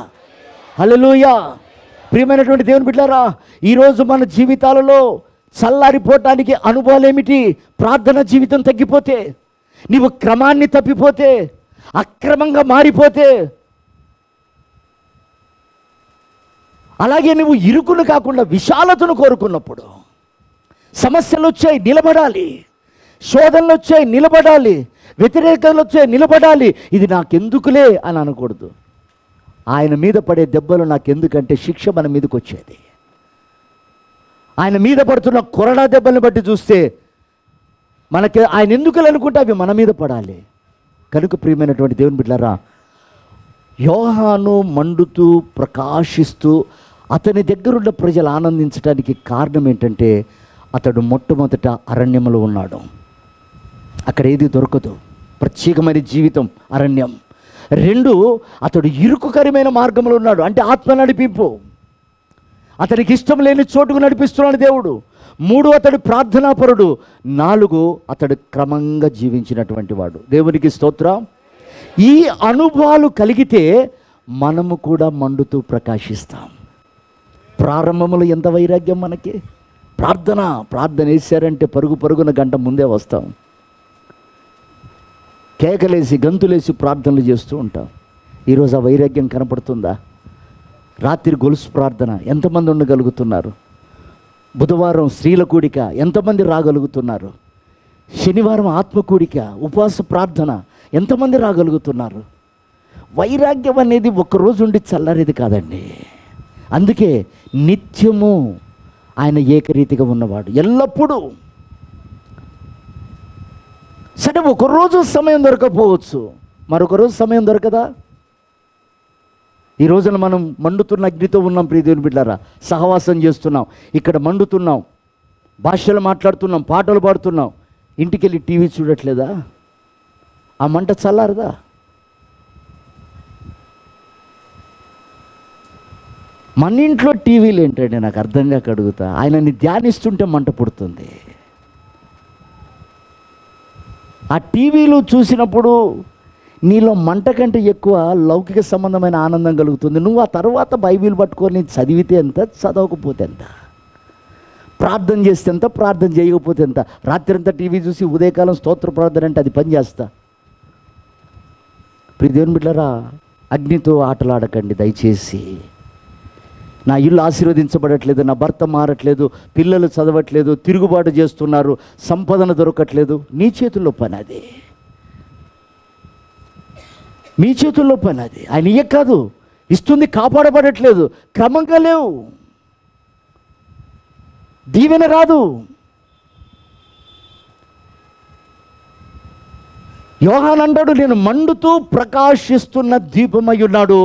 Speaker 1: హల్లెలూయా. ప్రియమైనటువంటి దేవుని బిడ్డలారా, ఈరోజు మన జీవితాలలో చల్లారిపోవటానికి అనుభవాలు ఏమిటి? ప్రార్థన జీవితం తగ్గిపోతే, నీవు క్రమాన్ని తప్పిపోతే, అక్రమంగా మారిపోతే, అలాగే నువ్వు ఇరుకును కాకుండా విశాలతను కోరుకున్నప్పుడు, సమస్యలు వచ్చాయి నిలబడాలి, శోధనలు వచ్చాయి నిలబడాలి, వ్యతిరేకతలు వచ్చాయి నిలబడాలి, ఇది నాకెందుకులే అని అనకూడదు. ఆయన మీద పడే దెబ్బలు నాకెందుకంటే శిక్ష మన మీదకి వచ్చేది. ఆయన మీద పడుతున్న కొరడా దెబ్బలను బట్టి చూస్తే మనకి ఆయన ఎందుకు అనుకుంటే అవి మన మీద పడాలి. కనుక ప్రియమైనటువంటి దేవుని బిడ్డలారా, యోహాను మండుతూ ప్రకాశిస్తూ అతని దగ్గరున్న ప్రజలు ఆనందించడానికి కారణం ఏంటంటే అతడు మొట్టమొదట అరణ్యంలో ఉన్నాడు. అక్కడ ఏది దొరకదు, ప్రత్యేకమైన జీవితం అరణ్యం. 2, అతడు ఇరుకుకరమైన మార్గంలో ఉన్నాడు, అంటే ఆత్మ నడిపింపు, అతనికి ఇష్టం లేని చోటుకు నడిపిస్తున్నాడు దేవుడు. 3, అతడు ప్రార్థనాపరుడు. 4, అతడు క్రమంగా జీవించినటువంటి వాడు. దేవునికి స్తోత్రం. ఈ అనుభవాలు కలిగితే మనము కూడా మండుతూ ప్రకాశిస్తాం. ప్రారంభంలో ఎంత వైరాగ్యం మనకి. ప్రార్థన వేసారంటే పరుగు పరుగున గంట ముందే వస్తాం, కేకలేసి గంతులేసి ప్రార్థనలు చేస్తూ ఉంటాం. ఈరోజు ఆ వైరాగ్యం కనపడుతుందా? రాత్రి గొలుసు ప్రార్థన ఎంతమంది ఉండగలుగుతున్నారు? బుధవారం స్త్రీల కూడిక ఎంతమంది రాగలుగుతున్నారు? శనివారం ఆత్మకూడిక ఉపవాస ప్రార్థన ఎంతమంది రాగలుగుతున్నారు? వైరాగ్యం అనేది ఒక్కరోజు ఉండి చల్లారేది కాదండి. అందుకే నిత్యము ఆయన ఏకరీతిగా ఉన్నవాడు ఎల్లప్పుడూ. సరే, ఒకరోజు సమయం దొరకపోవచ్చు, మరొక రోజు సమయం దొరకదా? ఈ రోజున మనం మండుతున్న అగ్నితో ఉన్నాం ప్రియ దేవుని బిడ్డలారా, సహవాసం చేస్తున్నాం, ఇక్కడ మండుతున్నాం, భాషలు మాట్లాడుతున్నాం, పాటలు పాడుతున్నాం. ఇంటికి వెళ్ళి టీవీ చూడట్లేదా? ఆ మంట చల్లారదా? మన ఇంట్లో టీవీలు ఏంటంటే నాకు అర్థంగా కడుగుతా. ఆయనని ధ్యానిస్తుంటే మంట పుడుతుంది. ఆ టీవీలు చూసినప్పుడు నీలో మంట కంటే ఎక్కువ లౌకిక సంబంధమైన ఆనందం కలుగుతుంది. నువ్వు ఆ తర్వాత బైబిల్ పట్టుకొని చదివితే ఎంత, చదవకపోతే ఎంత, ప్రార్థన చేస్తే ఎంత, ప్రార్థన చేయకపోతే ఎంత. రాత్రి అంతా టీవీ చూసి ఉదయకాలం స్తోత్ర ప్రార్థన అంటే అది పని చేస్తా? ప్రియ దేవుని బిడ్డలారా, అగ్నితో ఆటలాడకండి దయచేసి. నా ఇల్లు ఆశీర్వదించబడట్లేదు, నా భర్త మారట్లేదు, పిల్లలు చదవట్లేదు, తిరుగుబాటు చేస్తున్నారు, సంపదన దొరకట్లేదు. నీ చేతుల్లో పని అది, మీ చేతుల్లో పని అది. ఆయన ఇయ్య కాదు ఇస్తుంది, కాపాడబడట్లేదు, క్రమంగా లేవు, దీవెన రాదు. యోహాను అంటాడు, నేను మండుతూ ప్రకాశిస్తున్న దీపమై ఉన్నాడు,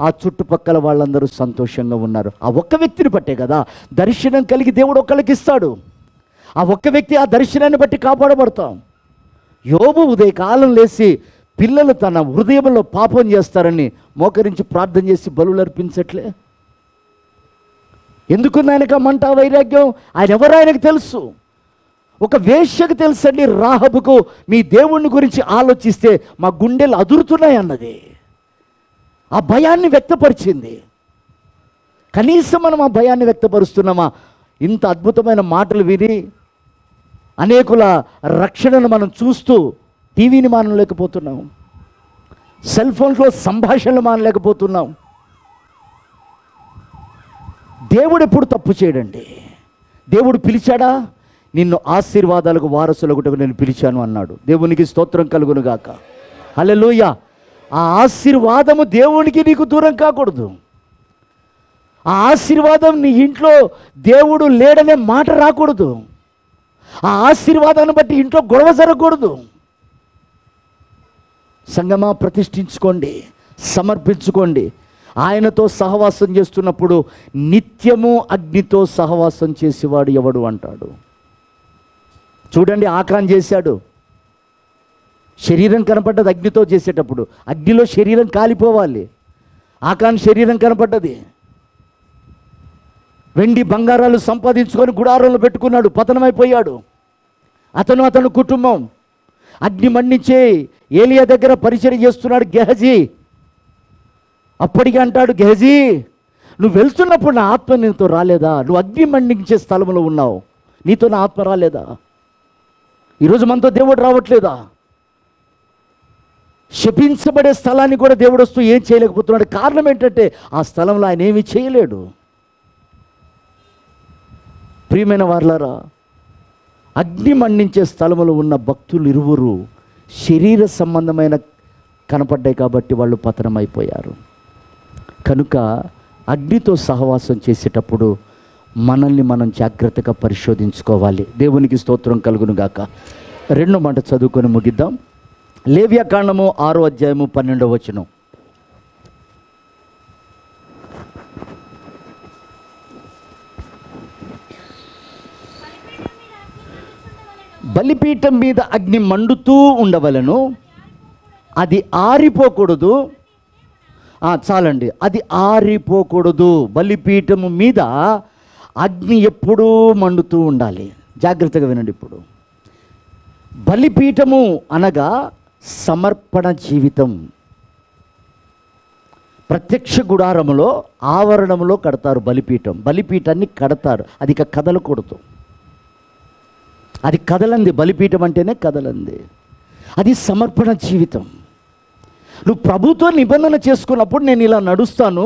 Speaker 1: ఆ చుట్టుపక్కల వాళ్ళందరూ సంతోషంగా ఉన్నారు. ఆ ఒక్క వ్యక్తిని బట్టే కదా దర్శనం కలిగి దేవుడు ఒక్కళ్ళకి ఇస్తాడు. ఆ ఒక్క వ్యక్తి, ఆ దర్శనాన్ని బట్టి కాపాడబడతాం. యోబు ఉదయకాలం లేచి పిల్లలు తన హృదయంలో పాపం చేస్తారని మోకరించి ప్రార్థన చేసి బలులు అర్పించట్లే? ఎందుకున్న ఆయనకు ఆ మంట, వైరాగ్యం? ఆయన ఎవరు ఆయనకు తెలుసు. ఒక వేశ్యకు తెలుసండి రాహబుకు, మీ దేవుణ్ణి గురించి ఆలోచిస్తే మా గుండెలు అదురుతున్నాయి అన్నది. ఆ భయాన్ని వ్యక్తపరిచింది. కనీసం మనం ఆ భయాన్ని వ్యక్తపరుస్తున్నామా? ఇంత అద్భుతమైన మాటలు విని అనేకుల రక్షణను మనం చూస్తూ టీవీని మానలేకపోతున్నాం, సెల్ ఫోన్లో సంభాషణలు మానలేకపోతున్నాం. దేవుడు ఎప్పుడు తప్పు చేయడండి. దేవుడు పిలిచాడా? నిన్ను ఆశీర్వాదాలకు వారసులగుటకు నేను పిలిచాను అన్నాడు. దేవునికి స్తోత్రం కలుగును గాక. హల్లెలూయా. ఆ ఆశీర్వాదము దేవునికి నీకు దూరం కాకూడదు. ఆ ఆశీర్వాదం నీ ఇంట్లో దేవుడు లేడనే మాట రాకూడదు. ఆ ఆశీర్వాదాన్ని బట్టి ఇంట్లో గొడవ జరగకూడదు. సంగమా, ప్రతిష్ఠించుకోండి, సమర్పించుకోండి. ఆయనతో సహవాసం చేస్తున్నప్పుడు నిత్యము అగ్నితో సహవాసం చేసేవాడు ఎవడు అంటాడు. చూడండి, ఆకాన్ చేశాడు, శరీరం కనపడ్డది అగ్నితో చేసేటప్పుడు. అగ్నిలో శరీరం కాలిపోవాలి. ఆకాన్ శరీరం కనపడ్డది. వెండి బంగారాలు సంపాదించుకొని గుడారంలో పెట్టుకున్నాడు, పతనమైపోయాడు. అతను కుటుంబం. అగ్ని మండించే ఏలియా దగ్గర పరిచయం చేస్తున్నాడు గెహజీ. అప్పటికి అంటాడు, గెహజీ నువ్వు వెళ్తున్నప్పుడు నా ఆత్మ నీతో రాలేదా? నువ్వు అగ్ని మండించే స్థలంలో ఉన్నావు, నీతో నా ఆత్మ రాలేదా? ఈరోజు మనతో దేవుడు రావట్లేదా? శపించబడే స్థలాన్ని కూడా దేవుడు వస్తూ ఏం చేయలేకపోతున్నాడు. కారణం ఏంటంటే ఆ స్థలంలో ఆయన ఏమీ చేయలేడు. ప్రియమైన వారలారా, అగ్ని మండించే స్థలంలో ఉన్న భక్తులు ఇరువురు శరీర సంబంధమైన కనపడ్డాయి కాబట్టి వాళ్ళు పతనమైపోయారు. కనుక అగ్నితో సహవాసం చేసేటప్పుడు మనల్ని మనం జాగ్రత్తగా పరిశోధించుకోవాలి. దేవునికి స్తోత్రం కలుగును గాక. 2 మాట చదువుకొని ముగిద్దాం. లేవ్యాకాండము 6వ అధ్యాయము 12వ వచనం. బలిపీఠం మీద అగ్ని మండుతూ ఉండవలను, అది ఆరిపోకూడదు. చాలండి, అది ఆరిపోకూడదు. బలిపీఠము మీద అగ్ని ఎప్పుడూ మండుతూ ఉండాలి. జాగ్రత్తగా వినండి. ఇప్పుడు బలిపీఠము అనగా సమర్పణ జీవితం. ప్రత్యక్ష గుడారములో ఆవరణములో కడతారు బలిపీఠం. బలిపీఠాన్ని కడతారు, అది ఇక కదలకూడదు. అది కదలంది, బలిపీఠం అంటేనే కదలంది. అది సమర్పణ జీవితం. నువ్వు ప్రభుతో నిబంధన చేసుకున్నప్పుడు నేను ఇలా నడుస్తాను,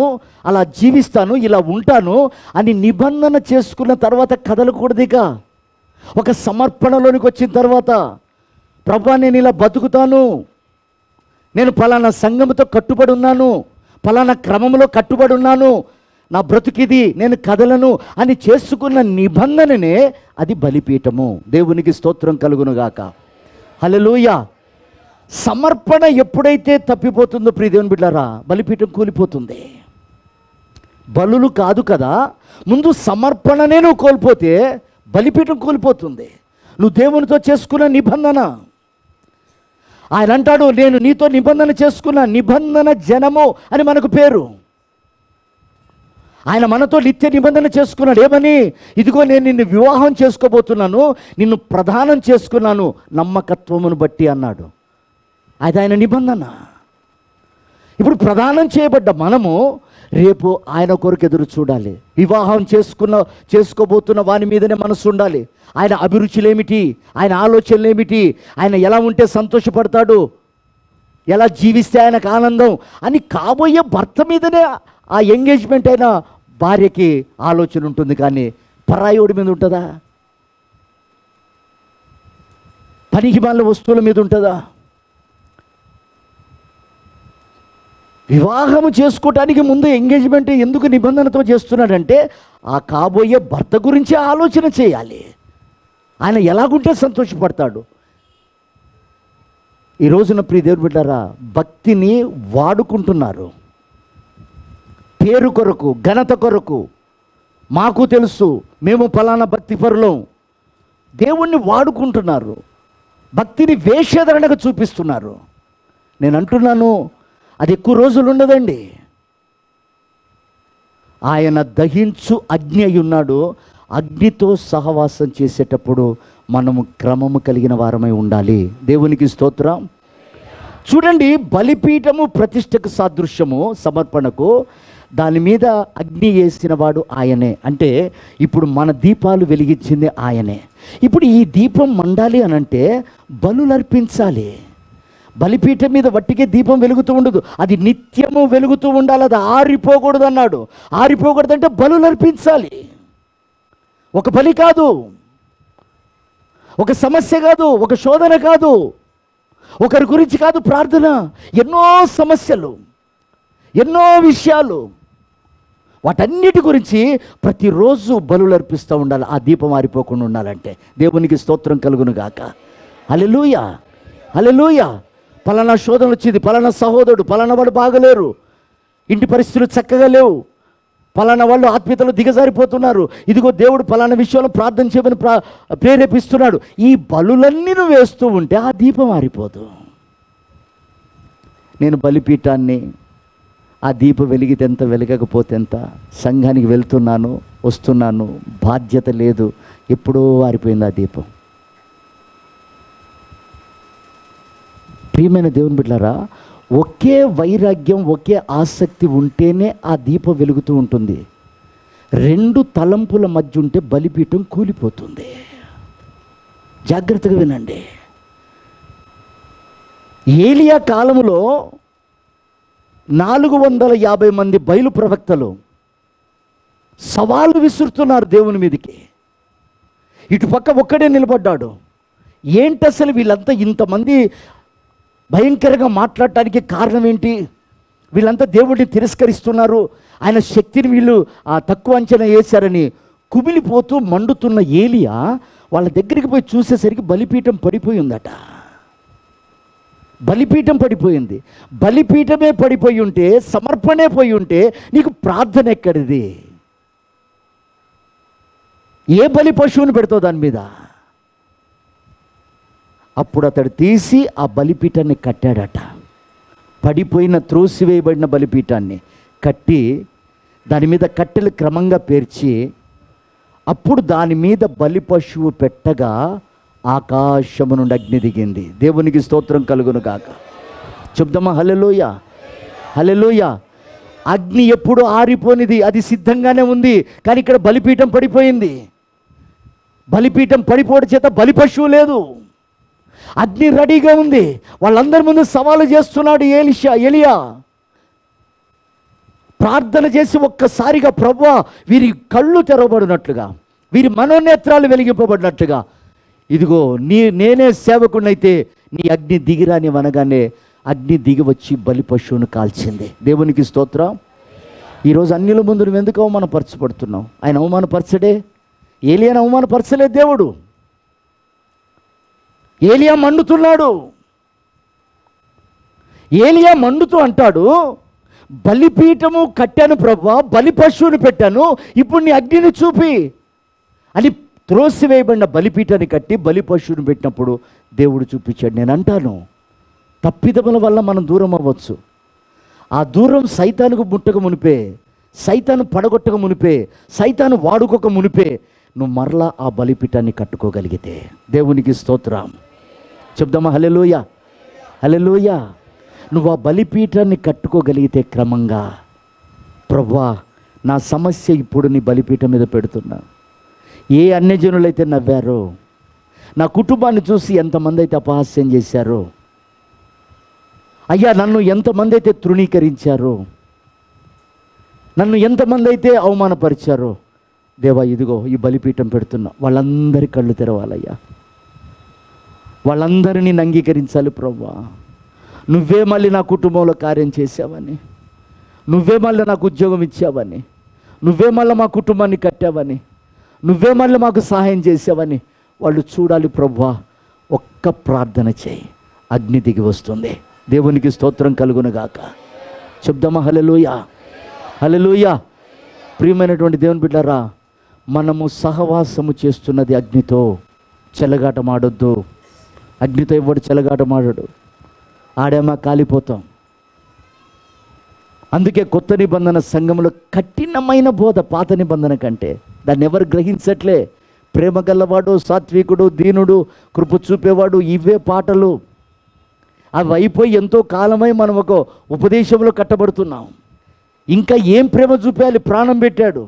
Speaker 1: అలా జీవిస్తాను, ఇలా ఉంటాను అని నిబంధన చేసుకున్న తర్వాత కదలకూడదు. ఇక ఒక సమర్పణలోనికి వచ్చిన తర్వాత, ప్రభువా నేను ఇలా బతుకుతాను, నేను ఫలానా సంఘముతో కట్టుబడి ఉన్నాను, ఫలానా క్రమంలో కట్టుబడి ఉన్నాను, నా బ్రతుకిది, నేను కదలను అని చేసుకున్న నిబంధననే అది బలిపీఠము. దేవునికి స్తోత్రం కలుగునుగాక. హల్లెలూయా. సమర్పణ ఎప్పుడైతే తప్పిపోతుందో ప్రియ దేవుని బిడ్డలారా, బలిపీఠం కూలిపోతుంది. బలులు కాదు కదా, ముందు సమర్పణనే నువ్వు కోల్పోతే బలిపీఠం కూలిపోతుంది. నువ్వు దేవునితో చేసుకున్న నిబంధన. ఆయన అంటాడు, నేను నీతో నిబంధన చేసుకున్న నిబంధన జనము అని మనకు పేరు. ఆయన మనతో నిత్య నిబంధన చేసుకున్నాడు. ఏమని? ఇదిగో నేను నిన్ను వివాహం చేసుకోబోతున్నాను, నిన్ను ప్రదానం చేసుకున్నాను నమ్మకత్వమును బట్టి అన్నాడు. అది ఆయన నిబంధన. ఇప్పుడు ప్రదానం చేయబడ్డ మనము రేపు ఆయన కొరకు ఎదురు చూడాలి. వివాహం చేసుకోబోతున్న వాని మీదనే మనసు ఉండాలి. ఆయన అభిరుచులేమిటి, ఆయన ఆలోచనలు ఏమిటి, ఆయన ఎలా ఉంటే సంతోషపడతాడు, ఎలా జీవిస్తే ఆయనకు ఆనందం అని కాబోయే భర్త మీదనే ఆ ఎంగేజ్మెంట్ అయిన భార్యకి ఆలోచన ఉంటుంది. కానీ పరాయోడి మీద ఉంటుందా? పనికిమాలిన వస్తువుల మీద ఉంటుందా? వివాహము చేసుకోవటానికి ముందు ఎంగేజ్మెంట్ ఎందుకు నిబంధనతో చేస్తున్నాడంటే ఆ కాబోయే భర్త గురించి ఆలోచన చేయాలి. ఆయన ఎలాగుంటే సంతోషపడతాడు. ఈ రోజున ప్రియ దేవుని బిడ్డలారా, భక్తిని వాడుకుంటున్నారు. పేరు కొరకు, ఘనత కొరకు, మాకు తెలుసు, మేము ఫలానా భక్తి పరులం. దేవుణ్ణి వాడుకుంటున్నారు, భక్తిని వేషధరణగా చూపిస్తున్నారు. నేను అంటున్నాను, అది ఎక్కువ రోజులు ఉండదండి. ఆయన దహించు అగ్ని అయి ఉన్నాడు. అగ్నితో సహవాసం చేసేటప్పుడు మనము క్రమము కలిగిన వారమై ఉండాలి. దేవునికి స్తోత్రం. చూడండి, బలిపీఠము ప్రతిష్టకు సాదృశ్యము, సమర్పణకు. దాని మీద అగ్ని వేసిన వాడు ఆయనే. అంటే ఇప్పుడు మన దీపాలు వెలిగించింది ఆయనే. ఇప్పుడు ఈ దీపం మండాలి అనంటే బలులు అర్పించాలి. బలిపీఠం మీద వట్టికే దీపం వెలుగుతూ ఉండదు, అది నిత్యము వెలుగుతూ ఉండాలి. అది ఆరిపోకూడదు అన్నాడు. ఆరిపోకూడదంటే బలులు అర్పించాలి. ఒక బలి కాదు, ఒక సమస్య కాదు, ఒక శోధన కాదు, ఒకరి గురించి కాదు ప్రార్థన. ఎన్నో సమస్యలు, ఎన్నో విషయాలు, వాటన్నిటి గురించి ప్రతిరోజు బలులు అర్పిస్తూ ఉండాలి. ఆ దీపం ఆరిపోకుండా ఉండాలంటే దేవునికి స్తోత్రం కలుగును గాక. హల్లెలూయా, హల్లెలూయా. పలానా శోధన వచ్చింది, పలానా సహోదరుడు, పలానా వాడు బాగలేరు, ఇంటి పరిస్థితులు చక్కగా లేవు, పలానా వాళ్ళు ఆత్మీయతలో దిగజారిపోతున్నారు, ఇదిగో దేవుడు పలానా విషయంలో ప్రార్థన చేయమని ప్రేరేపిస్తున్నాడు. ఈ బలులన్నీ నువ్వు వేస్తూ ఉంటే ఆ దీపం ఆరిపోదు. నేను బలిపీఠాన్ని, ఆ దీపం వెలిగితే ఎంత, వెలగకపోతే ఎంత, సంఘానికి వెళ్తున్నాను వస్తున్నాను, బాధ్యత లేదు, ఎప్పుడో ఆరిపోయింది ఆ దీపం. ప్రియమైన దేవుని బిడ్డలారా, ఒకే వైరాగ్యం, ఒకే ఆసక్తి ఉంటేనే ఆ దీపం వెలుగుతూ ఉంటుంది. రెండు తలంపుల మధ్య ఉంటే బలిపీఠం కూలిపోతుంది. జాగ్రత్తగా వినండి. ఏలియా కాలములో 450 మంది బయలు ప్రవక్తలు సవాలు విసురుతున్నారు దేవుని మీదకి. ఇటుపక్క ఒక్కడే నిలబడ్డాడు. ఏంటి అసలు వీళ్ళంతా ఇంతమంది భయంకరంగా మాట్లాడటానికి కారణం ఏంటి? వీళ్ళంతా దేవుడిని తిరస్కరిస్తున్నారు, ఆయన శక్తిని వీళ్ళు తక్కువ అంచనా వేశారని కుమిలిపోతూ మండుతున్న ఏలియా వాళ్ళ దగ్గరికి పోయి చూసేసరికి బలిపీఠం పడిపోయి ఉందట. బలిపీఠం పడిపోయింది. బలిపీఠమే పడిపోయి ఉంటే, సమర్పణే పోయి ఉంటే నీకు ప్రార్థన ఎక్కడిది? ఏ బలి పశువుని పెడతావు దాని మీద? అప్పుడు అతడు తీసి ఆ బలిపీఠాన్ని కట్టాడట. పడిపోయిన, త్రోసివేయబడిన బలిపీఠాన్ని కట్టి దాని మీద కట్టెలు క్రమంగా పేర్చి అప్పుడు దాని మీద బలి పశువు పెట్టగా ఆకాశము నుండి అగ్ని దిగింది. దేవునికి స్తోత్రం కలుగును గాక. చెప్దామా హల్లెలూయా, హల్లెలూయా. అగ్ని ఎప్పుడు ఆరిపోనిది, అది సిద్ధంగానే ఉంది. కానీ ఇక్కడ బలిపీఠం పడిపోయింది. బలిపీఠం పడిపోవడం చేత బలిపశువు లేదు. అగ్ని రెడీగా ఉంది. వాళ్ళందరి ముందు సవాలు చేస్తున్నాడు ఎలియా. ప్రార్థన చేసి ఒక్కసారిగా ప్రభువా వీరి కళ్ళు తెరవబడినట్లుగా, వీరి మనోనేత్రాలు వెలిగింపబడినట్లుగా, ఇదిగో నేనే సేవకుడినైతే నీ అగ్ని దిగిరాని అనగానే అగ్ని దిగి వచ్చి బలి పశువును కాల్చింది. దేవునికి స్తోత్రం. ఈరోజు అన్యుల ముందు నువ్వు ఎందుకు అవమానపరచబడుతున్నావు? ఆయన అవమానపరచడే. ఏలియాను అవమానపరచలేదు దేవుడు. ఏలియా మండుతున్నాడు. ఏలియా మండుతూ అంటాడు, బలిపీఠము కట్టాను ప్రభువా, బలి పశువుని పెట్టాను, ఇప్పుడు నీ అగ్నిని చూపి అని త్రోసివేయబడిన బలిపీఠాన్ని కట్టి బలి పశువుని పెట్టినప్పుడు దేవుడు చూపించాడు. నేను అంటాను, తప్పిదముల వల్ల మనం దూరం అవ్వచ్చు. ఆ దూరం సైతానుకు ముట్టక మునిపే, సైతాను పడగొట్టక మునిపే, సైతాను వాడుకోక మునిపే నువ్వు మరలా ఆ బలిపీఠాన్ని కట్టుకోగలిగితే దేవునికి స్తోత్రం చెప్దామా? హల్లెలూయా, హల్లెలూయా. నువ్వు ఆ బలిపీఠాన్ని కట్టుకోగలిగితే క్రమంగా, ప్రభువా నా సమస్య ఇప్పుడు నీ బలిపీఠం మీద పెడుతున్నా. ఏ అన్యజనులైతే నవ్వారో, నా కుటుంబాన్ని చూసి ఎంతమంది అయితే అపహాస్యం చేశారో, అయ్యా నన్ను ఎంతమంది అయితే తృణీకరించారో, నన్ను ఎంతమంది అయితే అవమానపరిచారో, దేవా ఇదిగో ఈ బలిపీఠం పెడుతున్నా. వాళ్ళందరి కళ్ళు తెరవాలయ్యా, వాళ్ళందరినీ అంగీకరించాలి. ప్రభువా నువ్వే మళ్ళీ నా కుటుంబంలో కార్యం చేసావని, నువ్వే మళ్ళీ నాకు ఉద్యోగం ఇచ్చావని, నువ్వే మళ్ళీ మా కుటుంబాన్ని కట్టావని, నువ్వే మళ్ళీ మాకు సహాయం చేసావని వాళ్ళు చూడాలి. ప్రభువా ఒక్క ప్రార్థన చేయి, అగ్ని దిగి వస్తుంది. దేవునికి స్తోత్రం కలుగునుగాక. చెప్దామా? హల్లెలూయా, హల్లెలూయా. ప్రియమైనటువంటి దేవుని బిడ్డలారా, మనము సహవాసము చేస్తున్నది అగ్నితో. చెలగాటమాడొద్దు. అగ్నితో ఎవడు చెలగాటమాడడు. ఆడేమా కాలిపోతాం. అందుకే కొత్త నిబంధన సంఘంలో కఠినమైన బోధ పాత నిబంధన కంటే. దాన్ని ఎవరు గ్రహించట్లే. ప్రేమ గల్లవాడు, సాత్వికుడు, దీనుడు, కృప చూపేవాడు, ఇవే పాటలు. అవి అయిపోయి ఎంతో కాలమై మనం ఒక ఉపదేశంలో కట్టబడుతున్నాం. ఇంకా ఏం ప్రేమ చూపేయాలి? ప్రాణం పెట్టాడు.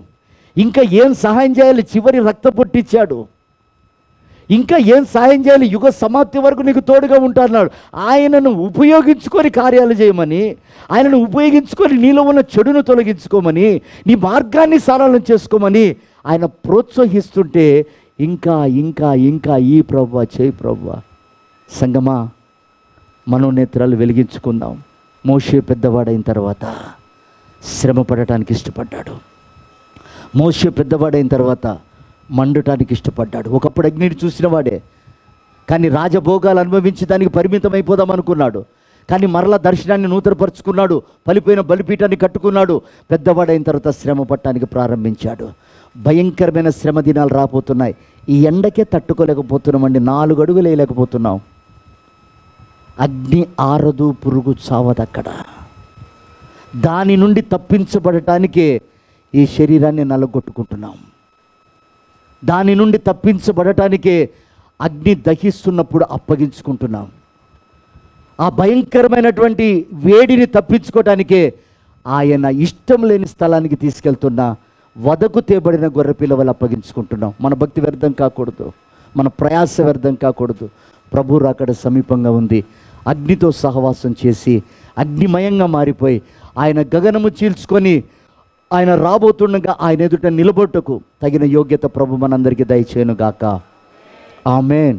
Speaker 1: ఇంకా ఏం సహాయం చేయాలి? చివరి రక్త పొట్టిచ్చాడు. ఇంకా ఏం సహాయం చేయాలి? యుగ సమాప్తి వరకు నీకు తోడుగా ఉంటాడు. ఆయనను ఉపయోగించుకొని కార్యాలు చేయమని, ఆయనను ఉపయోగించుకొని నీలో ఉన్న చెడును తొలగించుకోమని, నీ మార్గాన్ని సరళం చేసుకోమని ఆయన ప్రోత్సహిస్తుంటే ఇంకా ఇంకా ఇంకా ఈ ప్రభువా చేయి ప్రభువా. సంగమా మనోనేత్రాలు వెలిగించుకుందాం. మోషే పెద్దవాడైన తర్వాత శ్రమ పడటానికి ఇష్టపడ్డాడు. మోషే పెద్దవాడైన తర్వాత మండటానికి ఇష్టపడ్డాడు. ఒకప్పుడు అగ్నిని చూసిన వాడే, కానీ రాజభోగాలు అనుభవించి దానికి పరిమితం అయిపోదాం అనుకున్నాడు. కానీ మరలా దర్శనాన్ని నూతనపరుచుకున్నాడు. పలిపోయిన బలిపీఠాన్ని కట్టుకున్నాడు. పెద్దవాడైన తర్వాత శ్రమ పట్టడానికి ప్రారంభించాడు. భయంకరమైన శ్రమ దినాలు రాబోతున్నాయి. ఈ ఎండకే తట్టుకోలేకపోతున్నామండి. 4 అడుగులు వేయలేకపోతున్నాం. అగ్ని ఆరదు, పురుగు చావదక్కడ. దాని నుండి తప్పించబడటానికే ఈ శరీరాన్ని నలగొట్టుకుంటున్నాం. దాని నుండి తప్పించబడటానికే అగ్ని దహిస్తున్నప్పుడు అప్పగించుకుంటున్నాం. ఆ భయంకరమైనటువంటి వేడిని తప్పించుకోవటానికే ఆయన ఇష్టం లేని స్థలానికి తీసుకెళ్తున్న వదకు తేబడిన గొర్రెపిల్లవలు అప్పగించుకుంటున్నాం. మన భక్తి వ్యర్థం కాకూడదు, మన ప్రయాస వ్యర్థం కాకూడదు. ప్రభు రాకడ సమీపంగా ఉంది. అగ్నితో సహవాసం చేసి అగ్నిమయంగా మారిపోయి ఆయన గగనము చీల్చుకొని ఆయన రాబోతుండగా ఆయన ఎదుట నిలబొట్టుకు తగిన యోగ్యత ప్రభు మనందరికీ దయచేయును గాక. ఆమేన్.